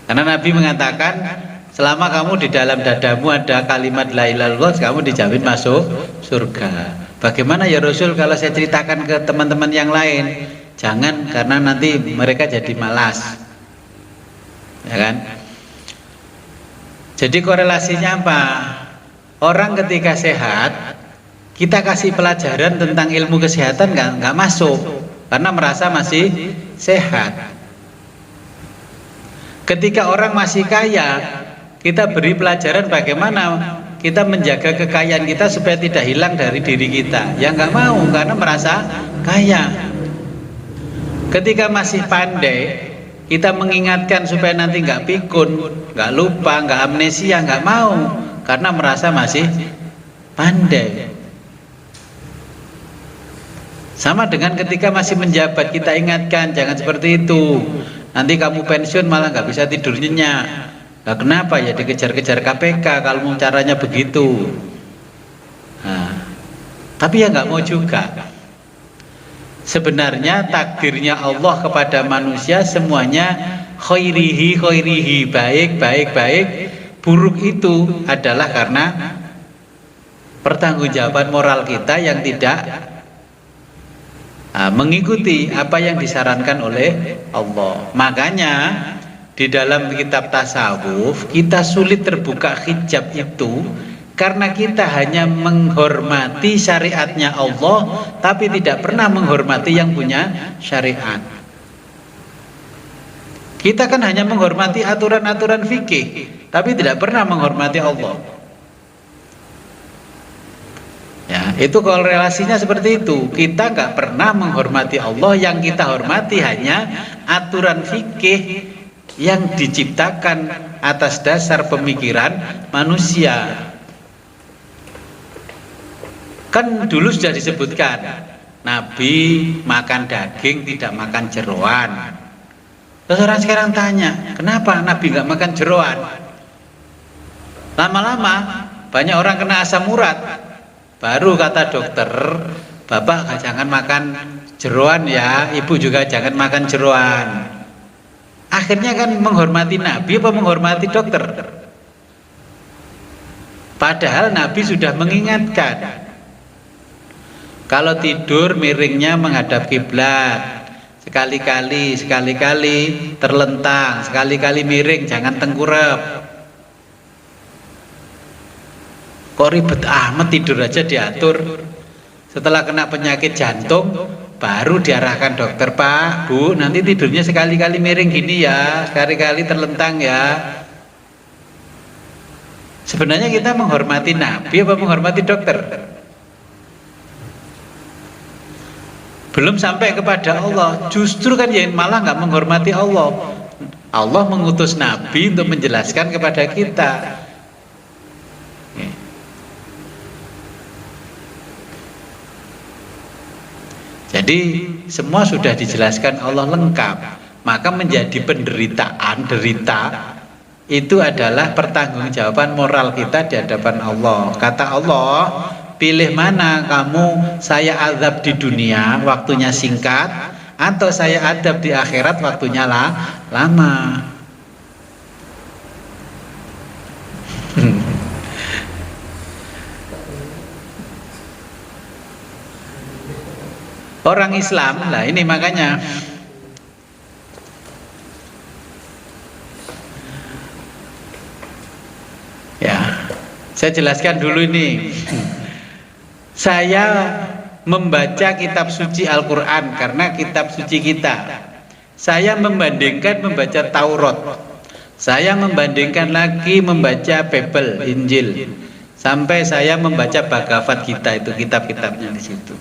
Karena Nabi mengatakan selama kamu di dalam dadamu ada kalimat la ilaha illallah, kamu dijamin masuk surga. Bagaimana ya Rasul kalau saya ceritakan ke teman-teman yang lain? Jangan, karena nanti mereka jadi malas. Ya kan? Jadi korelasinya apa? Orang ketika sehat, kita kasih pelajaran tentang ilmu kesehatan nggak masuk, karena merasa masih sehat. Ketika orang masih kaya, kita beri pelajaran bagaimana kita menjaga kekayaan kita supaya tidak hilang dari diri kita. Ya nggak mau, karena merasa kaya. Ketika masih pandai, kita mengingatkan supaya nanti nggak pikun, nggak lupa, nggak amnesia, nggak mau, karena merasa masih pandai. Sama dengan ketika masih menjabat, kita ingatkan jangan seperti itu. Nanti kamu pensiun malah nggak bisa tidur nyenyak. Nah, kenapa ya dikejar-kejar KPK kalau mau caranya begitu? Nah, tapi ya nggak mau juga. Sebenarnya takdirnya Allah kepada manusia semuanya khairihi, baik. Buruk itu adalah karena pertanggungjawaban moral kita yang tidak mengikuti apa yang disarankan oleh Allah. Makanya di dalam kitab tasawuf kita sulit terbuka hijab itu karena kita hanya menghormati syariatnya Allah, tapi tidak pernah menghormati yang punya syariat. Kita kan hanya menghormati aturan-aturan fikih, tapi tidak pernah menghormati Allah. Ya, itu korelasinya seperti itu. Kita nggak pernah menghormati Allah, yang kita hormati hanya aturan fikih yang diciptakan atas dasar pemikiran manusia. Kan dulu sudah disebutkan, Nabi makan daging, tidak makan jeroan. Terus orang sekarang tanya, kenapa Nabi nggak makan jeroan? Lama-lama banyak orang kena asam urat. Baru kata dokter, Bapak jangan makan jeroan ya, Ibu juga jangan makan jeroan. Akhirnya kan menghormati Nabi apa menghormati dokter? Padahal Nabi sudah mengingatkan, kalau tidur miringnya menghadap kiblat, sekali-kali terlentang, sekali-kali miring, jangan tengkurap. Kok ribet amat, tidur aja diatur. Setelah kena penyakit jantung baru diarahkan dokter, Pak, Bu, nanti tidurnya sekali-kali miring gini ya, sekali-kali terlentang ya. Sebenarnya kita menghormati Nabi apa menghormati dokter? Belum sampai kepada Allah, justru kan yang malah nggak menghormati Allah. Allah mengutus Nabi untuk menjelaskan kepada kita. Jadi semua sudah dijelaskan Allah lengkap. Maka menjadi derita itu adalah pertanggungjawaban moral kita di hadapan Allah. Kata Allah, pilih mana kamu, saya azab di dunia waktunya singkat, atau saya adab di akhirat waktunya lama. Orang Islam lah ini, makanya ya saya jelaskan dulu ini. Saya membaca kitab suci Al-Quran karena kitab suci kita. Saya membandingkan membaca Taurat. Saya membandingkan lagi membaca Bible, Injil, sampai saya membaca Bhagavad Gita, itu kitab-kitabnya di situ.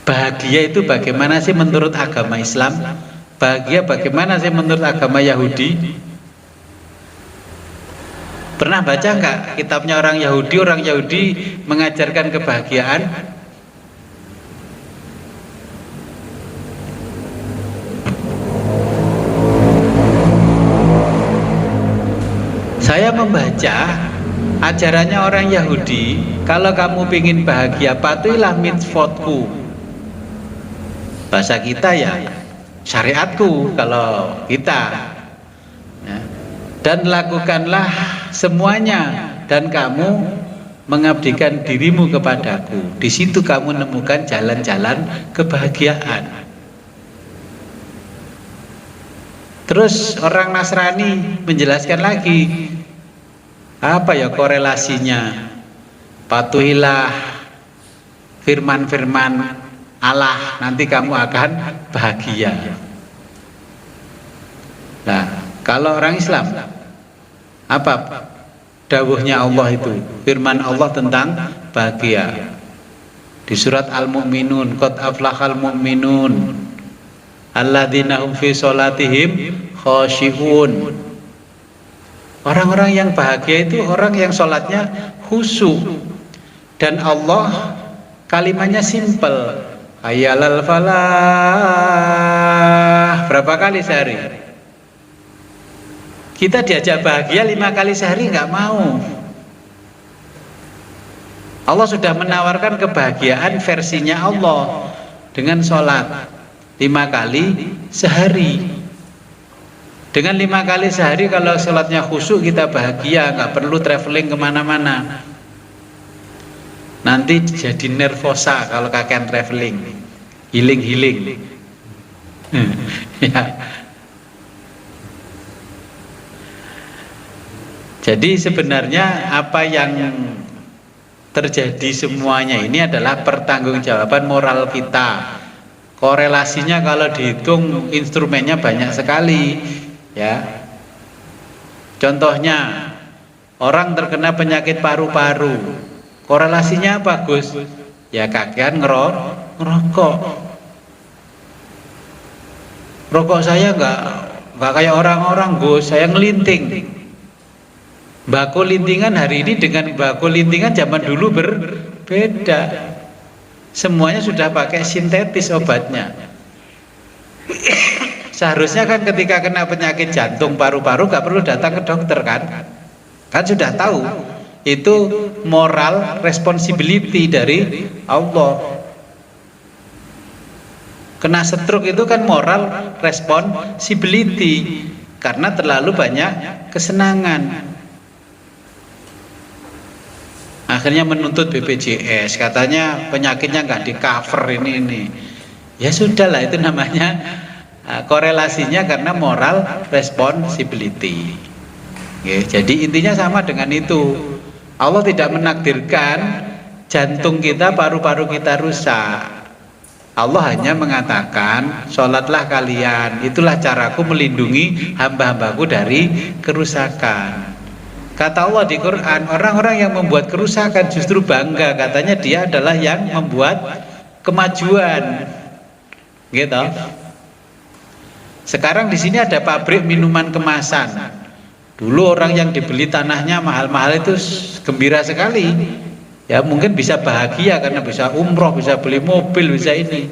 Bahagia itu bagaimana sih menurut agama Islam? Bahagia bagaimana sih menurut agama Yahudi? Pernah baca nggak kitabnya orang Yahudi? Orang Yahudi mengajarkan kebahagiaan. Saya membaca ajarannya orang Yahudi, kalau kamu ingin bahagia patuhilah mitzvotku. Bahasa kita ya syariatku kalau kita ya. Dan lakukanlah semuanya dan kamu mengabdikan dirimu kepadaku. Di situ kamu menemukan jalan-jalan kebahagiaan. Terus orang Nasrani menjelaskan lagi, apa ya korelasinya? Patuhilah firman-firman Allah, nanti kamu akan bahagia. Nah, kalau orang Islam, apa dawuhnya Allah itu? Firman Allah tentang bahagia. Di surat Al-Mu'minun, qad aflahal mu'minun alladzina hum fi sholatihim khashi'un. Orang-orang yang bahagia itu orang yang sholatnya khusyuk. Dan Allah kalimatnya simple, hayyalal falah. Berapa kali sehari? Kita diajak bahagia 5 kali sehari nggak mau. Allah sudah menawarkan kebahagiaan versinya Allah dengan sholat 5 kali sehari. Dengan 5 kali sehari kalau sholatnya khusyuk kita bahagia, nggak perlu traveling kemana-mana. Nanti jadi nervosa kalau kakean traveling, healing. Ya. Jadi sebenarnya apa yang terjadi semuanya ini adalah pertanggungjawaban moral kita. Korelasinya kalau dihitung instrumennya banyak sekali, ya. Contohnya orang terkena penyakit paru-paru, korelasinya apa Gus? Ya kakean ngerokok. Rokok saya nggak kayak orang-orang Gus, saya ngelinting. Bako lintingan hari ini dengan bako lintingan zaman dulu berbeda. Semuanya sudah pakai sintetis obatnya. Seharusnya kan ketika kena penyakit jantung paru-paru gak perlu datang ke dokter kan? Kan sudah tahu itu moral responsibility dari Allah. Kena stroke itu kan moral responsibility karena terlalu banyak kesenangan. Akhirnya menuntut BPJS, katanya penyakitnya nggak di cover ini. Ya sudahlah, itu namanya korelasinya karena moral responsibility. Oke, jadi intinya sama dengan itu. Allah tidak menakdirkan jantung kita, paru-paru kita rusak. Allah hanya mengatakan, sholatlah kalian, itulah caraku melindungi hamba-hambaku dari kerusakan. Kata Allah di Quran, orang-orang yang membuat kerusakan justru bangga, katanya dia adalah yang membuat kemajuan. Gitu. Sekarang di sini ada pabrik minuman kemasan. Dulu orang yang dibeli tanahnya mahal-mahal itu gembira sekali. Ya mungkin bisa bahagia karena bisa umroh, bisa beli mobil, bisa ini.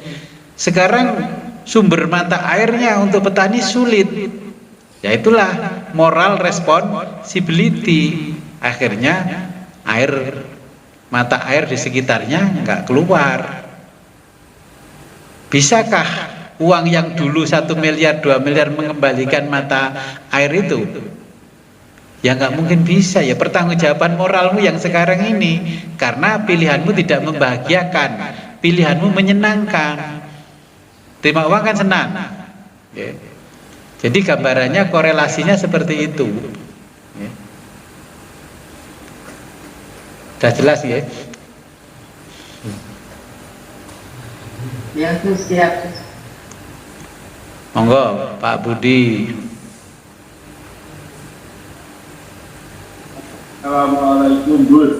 Sekarang sumber mata airnya untuk petani sulit. Ya itulah moral responsibility. Akhirnya mata air di sekitarnya nggak keluar. Bisakah uang yang dulu 1 miliar 2 miliar mengembalikan mata air itu? Ya nggak mungkin bisa. Ya pertanggungjawaban moralmu yang sekarang ini, karena pilihanmu tidak membahagiakan, pilihanmu menyenangkan. Terima uang kan senang. Jadi gambarannya korelasinya seperti itu. Sudah jelas ya? Ya, siap. Monggo Pak Budi. Assalamualaikum Gus.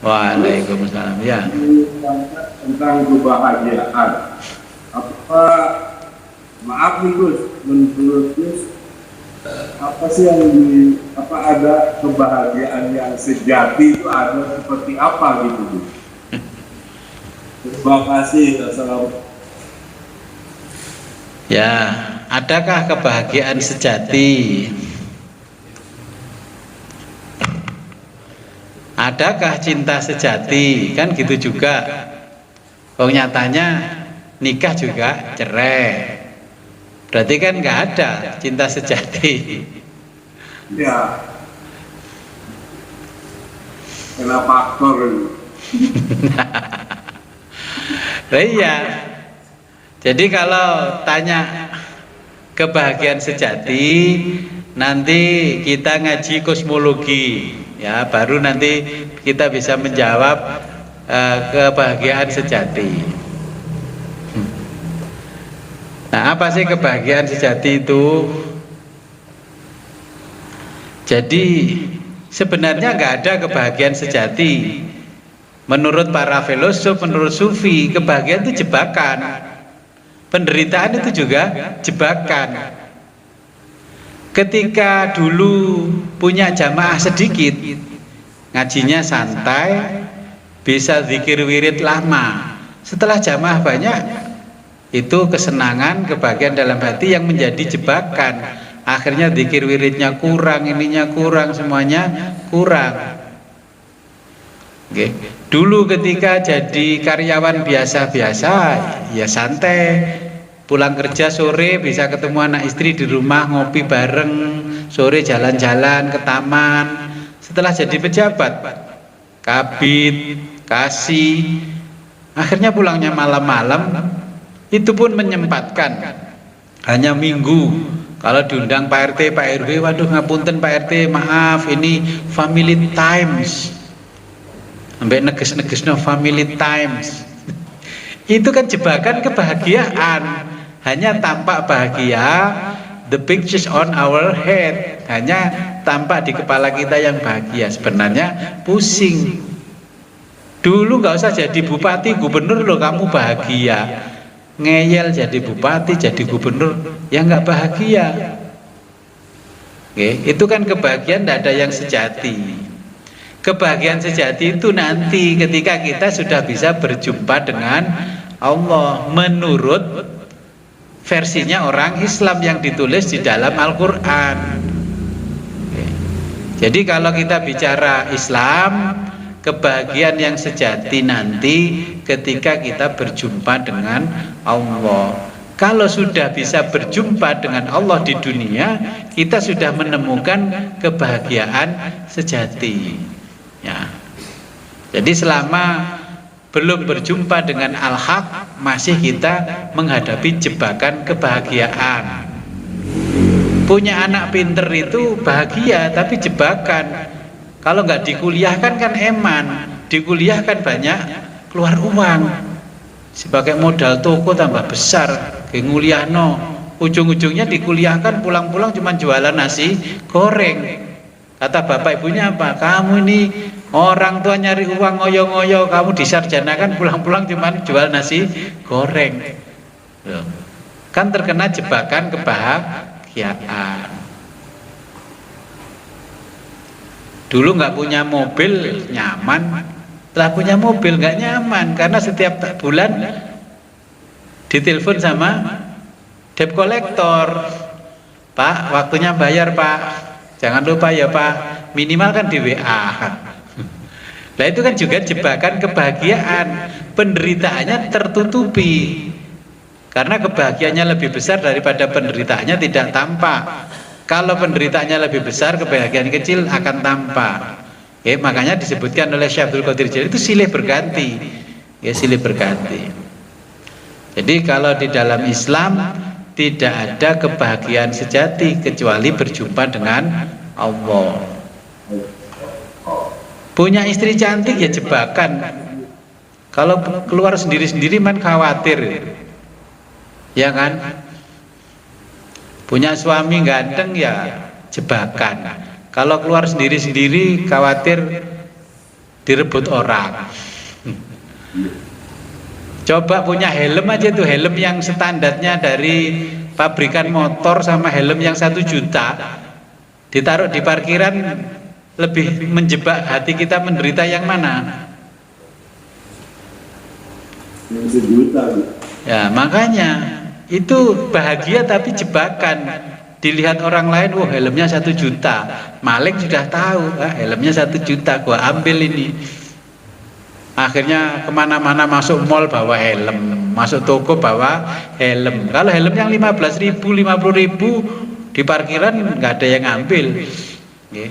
Waalaikumsalam. Ya. Tentang kebahagiaan. Maaf nih Gus, menurut Gus, apa sih yang ada kebahagiaan yang sejati itu ada seperti apa gitu Gus? Terima kasih. Assalamualaikum. Ya, adakah kebahagiaan sejati? Adakah cinta sejati? Kan gitu juga. Oh, nyatanya nikah juga cerai. Berarti kan nggak ada cinta sejati. Ya, kena faktor itu. Nah, iya. Jadi kalau tanya kebahagiaan sejati, nanti kita ngaji kosmologi, ya, baru nanti kita bisa menjawab kebahagiaan sejati. Nah, apa sih kebahagiaan sejati itu? Jadi sebenarnya nggak ada kebahagiaan sejati. Menurut para filosof, menurut sufi, kebahagiaan itu jebakan. Penderitaan itu juga jebakan. Ketika dulu punya jamaah sedikit, ngajinya santai, bisa zikir wirid lama. Setelah jamaah banyak, itu kesenangan, kebahagiaan dalam hati yang menjadi jebakan. Akhirnya zikir wiridnya kurang, ininya kurang, semuanya kurang. Oke. Dulu ketika jadi karyawan biasa-biasa, ya santai, pulang kerja sore bisa ketemu anak istri di rumah, ngopi bareng, sore jalan-jalan ke taman. Setelah jadi pejabat, kabid, kasih, akhirnya pulangnya malam-malam, itu pun menyempatkan hanya minggu. Kalau diundang Pak RT, Pak RW, waduh ngapunten Pak RT, maaf ini family times. Sampai neges-neges no family times. Itu kan jebakan kebahagiaan. Hanya tampak bahagia, the pictures on our head. Hanya tampak di kepala kita yang bahagia. Sebenarnya pusing. Dulu nggak usah jadi bupati, gubernur loh kamu bahagia. Ngeyel jadi bupati, jadi gubernur, ya nggak bahagia. Oke, itu kan kebahagiaan tidak ada yang sejati. Kebahagiaan sejati itu nanti ketika kita sudah bisa berjumpa dengan Allah menurut versinya orang Islam yang ditulis di dalam Al-Quran. Oke. Jadi kalau kita bicara Islam, kebahagiaan yang sejati nanti ketika kita berjumpa dengan Allah. Kalau sudah bisa berjumpa dengan Allah di dunia, kita sudah menemukan kebahagiaan sejati. Ya. Jadi selama belum berjumpa dengan Al-Haq, masih kita menghadapi jebakan kebahagiaan. Punya anak pinter itu bahagia, tapi jebakan. Kalau nggak dikuliahkan kan eman, dikuliahkan banyak keluar uang, sebagai modal toko tambah besar, kayak nguliahno, ujung-ujungnya dikuliahkan pulang-pulang cuma jualan nasi goreng. Kata bapak ibunya apa? Kamu ini orang tua nyari uang ngoyo-ngoyo, kamu disarjanakan pulang-pulang cuma jual nasi goreng. Kan terkena jebakan kebahagiaan. Dulu nggak punya mobil nyaman, setelah punya mobil nggak nyaman karena setiap bulan ditelepon sama debt collector. Pak, waktunya bayar Pak, jangan lupa ya Pak, minimal kan di WA. Nah itu kan juga jebakan kebahagiaan, penderitaannya tertutupi karena kebahagiaannya lebih besar daripada penderitaannya tidak tampak. Kalau penderitaannya lebih besar, kebahagiaan kecil akan tampak. Makanya disebutkan oleh Syekh Abdul Qadir Jailani itu silih berganti. Silih berganti. Jadi kalau di dalam Islam tidak ada kebahagiaan sejati kecuali berjumpa dengan Allah. Punya istri cantik ya jebakan. Kalau keluar sendiri-sendiri man khawatir. Ya kan? Punya suami ganteng ya jebakan. Kalau keluar sendiri-sendiri khawatir direbut orang. Coba punya helm aja tuh, helm yang standarnya dari pabrikan motor sama helm yang 1 juta ditaruh di parkiran, lebih menjebak hati kita menderita yang mana? Yang 1 juta. Ya makanya itu bahagia tapi jebakan. Dilihat orang lain, oh helmnya 1 juta. Maling sudah tahu, helmnya 1 juta, gua ambil ini. Akhirnya kemana-mana masuk mall bawa helm, masuk toko bawa helm. Kalau helm yang 15.000, 50.000 di parkiran nggak ada yang ngambil. Oke.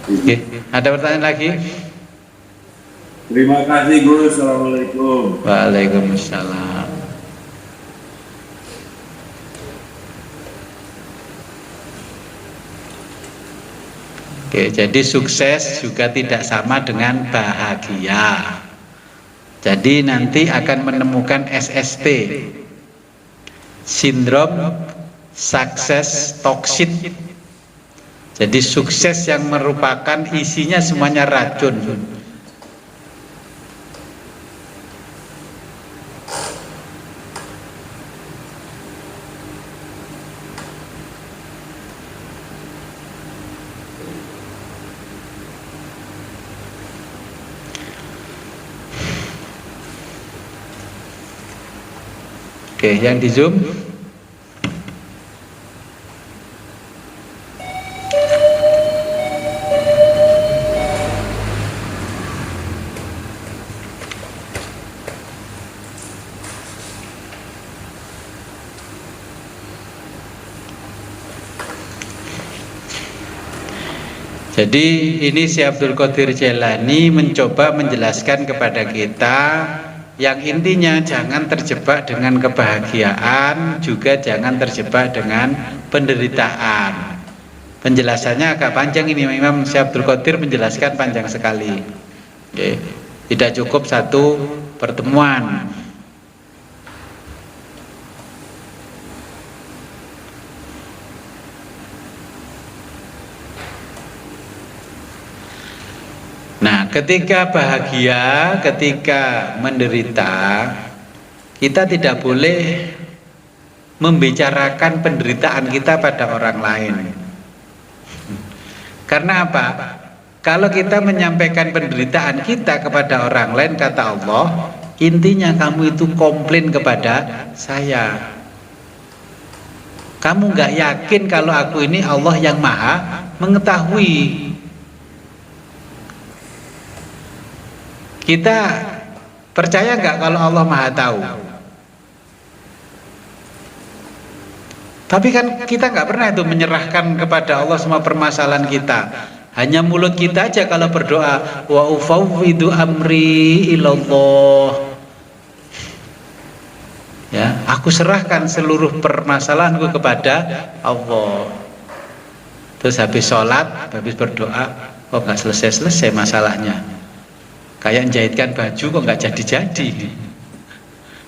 Oke. Ada pertanyaan lagi? Terima kasih Gus. Assalamualaikum. Waalaikumsalam. Oke, jadi sukses juga tidak sama dengan bahagia. Jadi nanti akan menemukan SST, sindrom sukses toksik. Jadi sukses yang merupakan isinya semuanya racun. Oke, yang di Zoom. Jadi ini si Abdul Qadir Jailani mencoba menjelaskan kepada kita yang intinya jangan terjebak dengan kebahagiaan, juga jangan terjebak dengan penderitaan. Penjelasannya agak panjang ini, Imam Syekh Abdul Qadir menjelaskan panjang sekali. Oke. Tidak cukup satu pertemuan. Nah, ketika bahagia, ketika menderita, kita tidak boleh membicarakan penderitaan kita pada orang lain. Karena apa? Kalau kita menyampaikan penderitaan kita kepada orang lain, kata Allah, intinya kamu itu komplain kepada saya. Kamu nggak yakin kalau aku ini Allah yang maha mengetahui. Kita percaya nggak kalau Allah maha tahu? Tapi kan kita nggak pernah itu menyerahkan kepada Allah semua permasalahan kita. Hanya mulut kita aja kalau berdoa, wa ufawwidu amri ilallah. Ya, aku serahkan seluruh permasalahanku kepada Allah. Terus habis sholat, habis berdoa, kok nggak selesai-selesai masalahnya. Kayak jahitkan baju kok nggak jadi-jadi.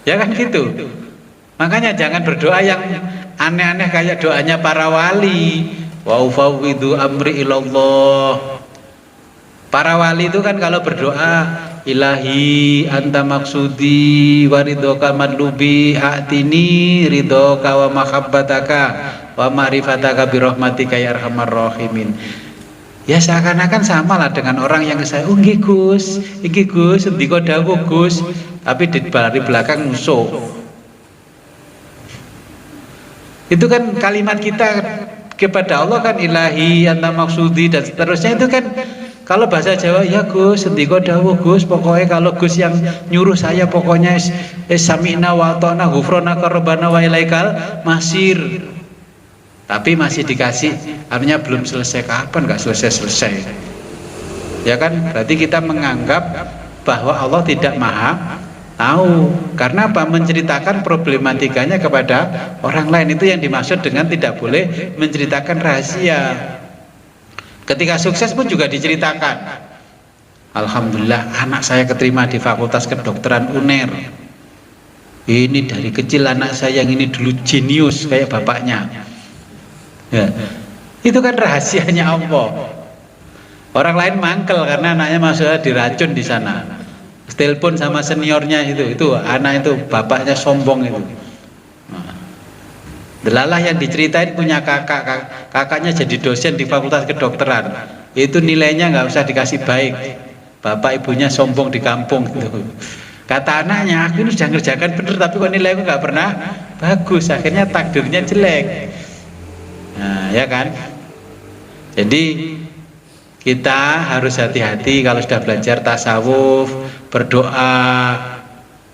Ya kan gitu. Makanya jangan berdoa yang aneh-aneh kayak doanya para wali. Wa ufawwidu amri ilallah. Para wali itu kan kalau berdoa, ilahi anta maksudi wa ridhoka madlubi a'tini ridhoka wa mahabbataka wa ma'rifataka birahmatika ya arhamar rahimin. Ya seakan-akan sama lah dengan orang yang saya, oh nggih Gus, iki Gus, ndika dawuh Gus, tapi di belakang musuh. Itu kan kalimat kita kepada Allah kan ilahi anta maksudi dan seterusnya, itu kan kalau bahasa Jawa ya Gus, ndika dawuh Gus, pokoknya kalau Gus yang nyuruh saya pokoknya sami'na wa ata'na ghufranaka rabbana wa ilaikal masir. Tapi masih dikasih, artinya belum selesai, kapan nggak selesai-selesai. Ya kan, berarti kita menganggap bahwa Allah tidak maha tahu. Karena apa? Menceritakan problematikanya kepada orang lain, itu yang dimaksud dengan tidak boleh menceritakan rahasia. Ketika sukses pun juga diceritakan. Alhamdulillah anak saya keterima di Fakultas Kedokteran UNER. Ini dari kecil anak saya yang ini dulu jenius kayak bapaknya. Ya, itu kan rahasianya Allah. Orang lain mangkel karena anaknya masuk diracun di sana. Telepon sama seniornya itu anak itu bapaknya sombong itu. Nah, delalah yang diceritain punya kakaknya jadi dosen di Fakultas Kedokteran. Itu nilainya nggak usah dikasih baik. Bapak ibunya sombong di kampung gitu. Kata anaknya, aku ini sudah ngerjakan bener tapi kok nilai aku nggak pernah bagus, akhirnya takdirnya jelek. Nah, ya kan? Jadi kita harus hati-hati kalau sudah belajar tasawuf, berdoa.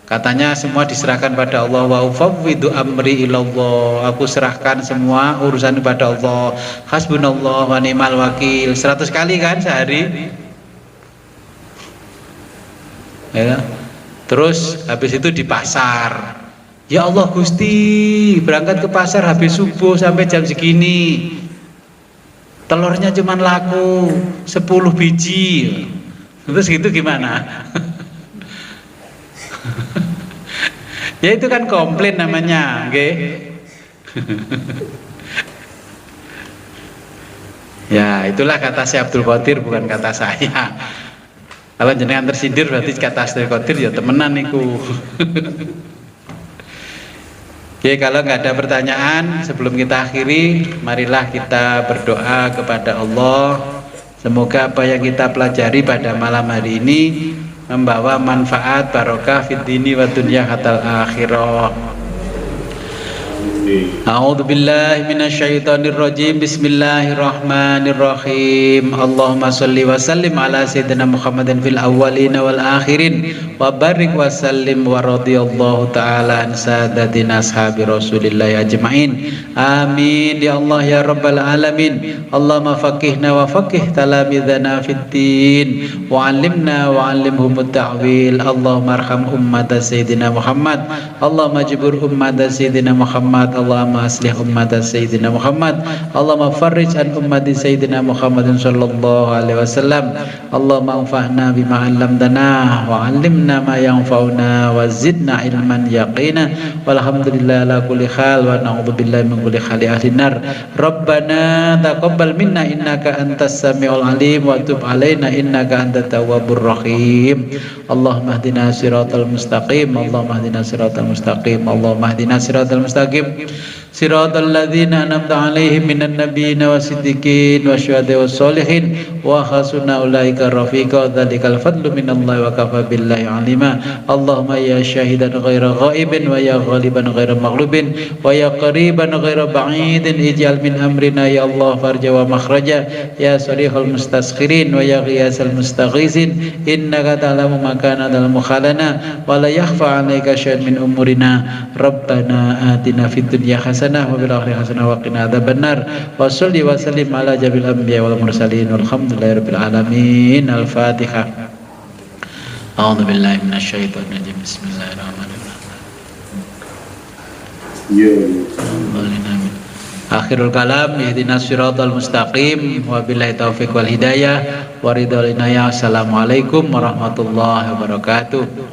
Katanya semua diserahkan pada Allah, wa ufawwidu amri ilallah. Aku serahkan semua urusan kepada Allah. Hasbunallah wa ni'mal wakil. 100 kali kan sehari? Ya. Terus habis itu di pasar, ya Allah Gusti, berangkat ke pasar habis subuh sampai jam segini, telurnya cuma laku 10 biji. Terus gitu gimana? Ya itu kan komplain namanya, oke? Ya itulah kata Syekh Abdul Qadir, bukan kata saya. Kalau jenengan tersindir berarti kata Abdul Qadir ya temenan niku. Oke, kalau nggak ada pertanyaan sebelum kita akhiri, marilah kita berdoa kepada Allah. Semoga apa yang kita pelajari pada malam hari ini membawa manfaat barokah fid dini wa dunya hatal akhirah. A'udzu billahi minasyaitonir rajim. Bismillahirrahmanirrahim. Allahumma shalli wa sallim ala sayyidina Muhammadin fil awwalin wal akhirin wa barik wa sallim wa radhiyallahu ta'ala an sadatina ashabi Rasulillah ajmain. Amin ya Allah ya rabbal alamin. Allahumma faqihna wa faqih talamidana fid din wa 'allimna wa 'allimhum at-ta'wil. Allahumma arham ummat sayyidina Muhammad. Allahumma jibur ummat sayyidina Muhammad. Allahumma aslih ummat sayyidina Muhammad. Allahumma farrij an ummati sayyidina Muhammadin sallallahu alaihi wasallam. Allahumma anfa'na bima 'allamtana wa 'allimna ma yanfa'una wa zidna ilman yaqina. Walhamdulillah ala kulli hal wa na'udzu billahi min kulli hali ahli nar. Rabbana taqabbal minna innaka antas samiul alim wa tub alaina innaka antat tawwabur rahim. Allahumma hdina siratal mustaqim. Allahumma hdina siratal mustaqim. Allahumma hdina siratal mustaqim. Siratal ladzina an'amta 'alaihim minan nabiyyin wasiddiqin wasyuhada'i wassolihin wa hasuna ulaika rafiqa. Dzalikal fadlu minallahi wa kafa billahi 'alima. Allahumma ya syahidan ghaira ghaibin wa ya ghaliban ghaira maghlubin wa ya qariban ghaira ba'idin ij'al min amrina ya Allah farja wa makhraja ya sarihul mustaskhirin wa ya ghiyasal mustaghisin innaka ta'lamu ma kana dalam mukhalana wa la yakhfa 'alaika syai'un min umurina. Rabbana atina fid dunya hasanah wa fil akhirati hasanah wa qina adzabannar. Wa shalli wa sallim ala jabil anbiya wal mursalin walhamdulillahirabbil alamin. Al-Fatihah. A'udzu billahi minasyaitonir rajim. Bismillahirrahmanirrahim. Akhirul kalam, ihdinas siratal mustaqim wa billahi taufiq wal hidayah wa ridhal inayah. Assalamualaikum warahmatullahi wabarakatuh.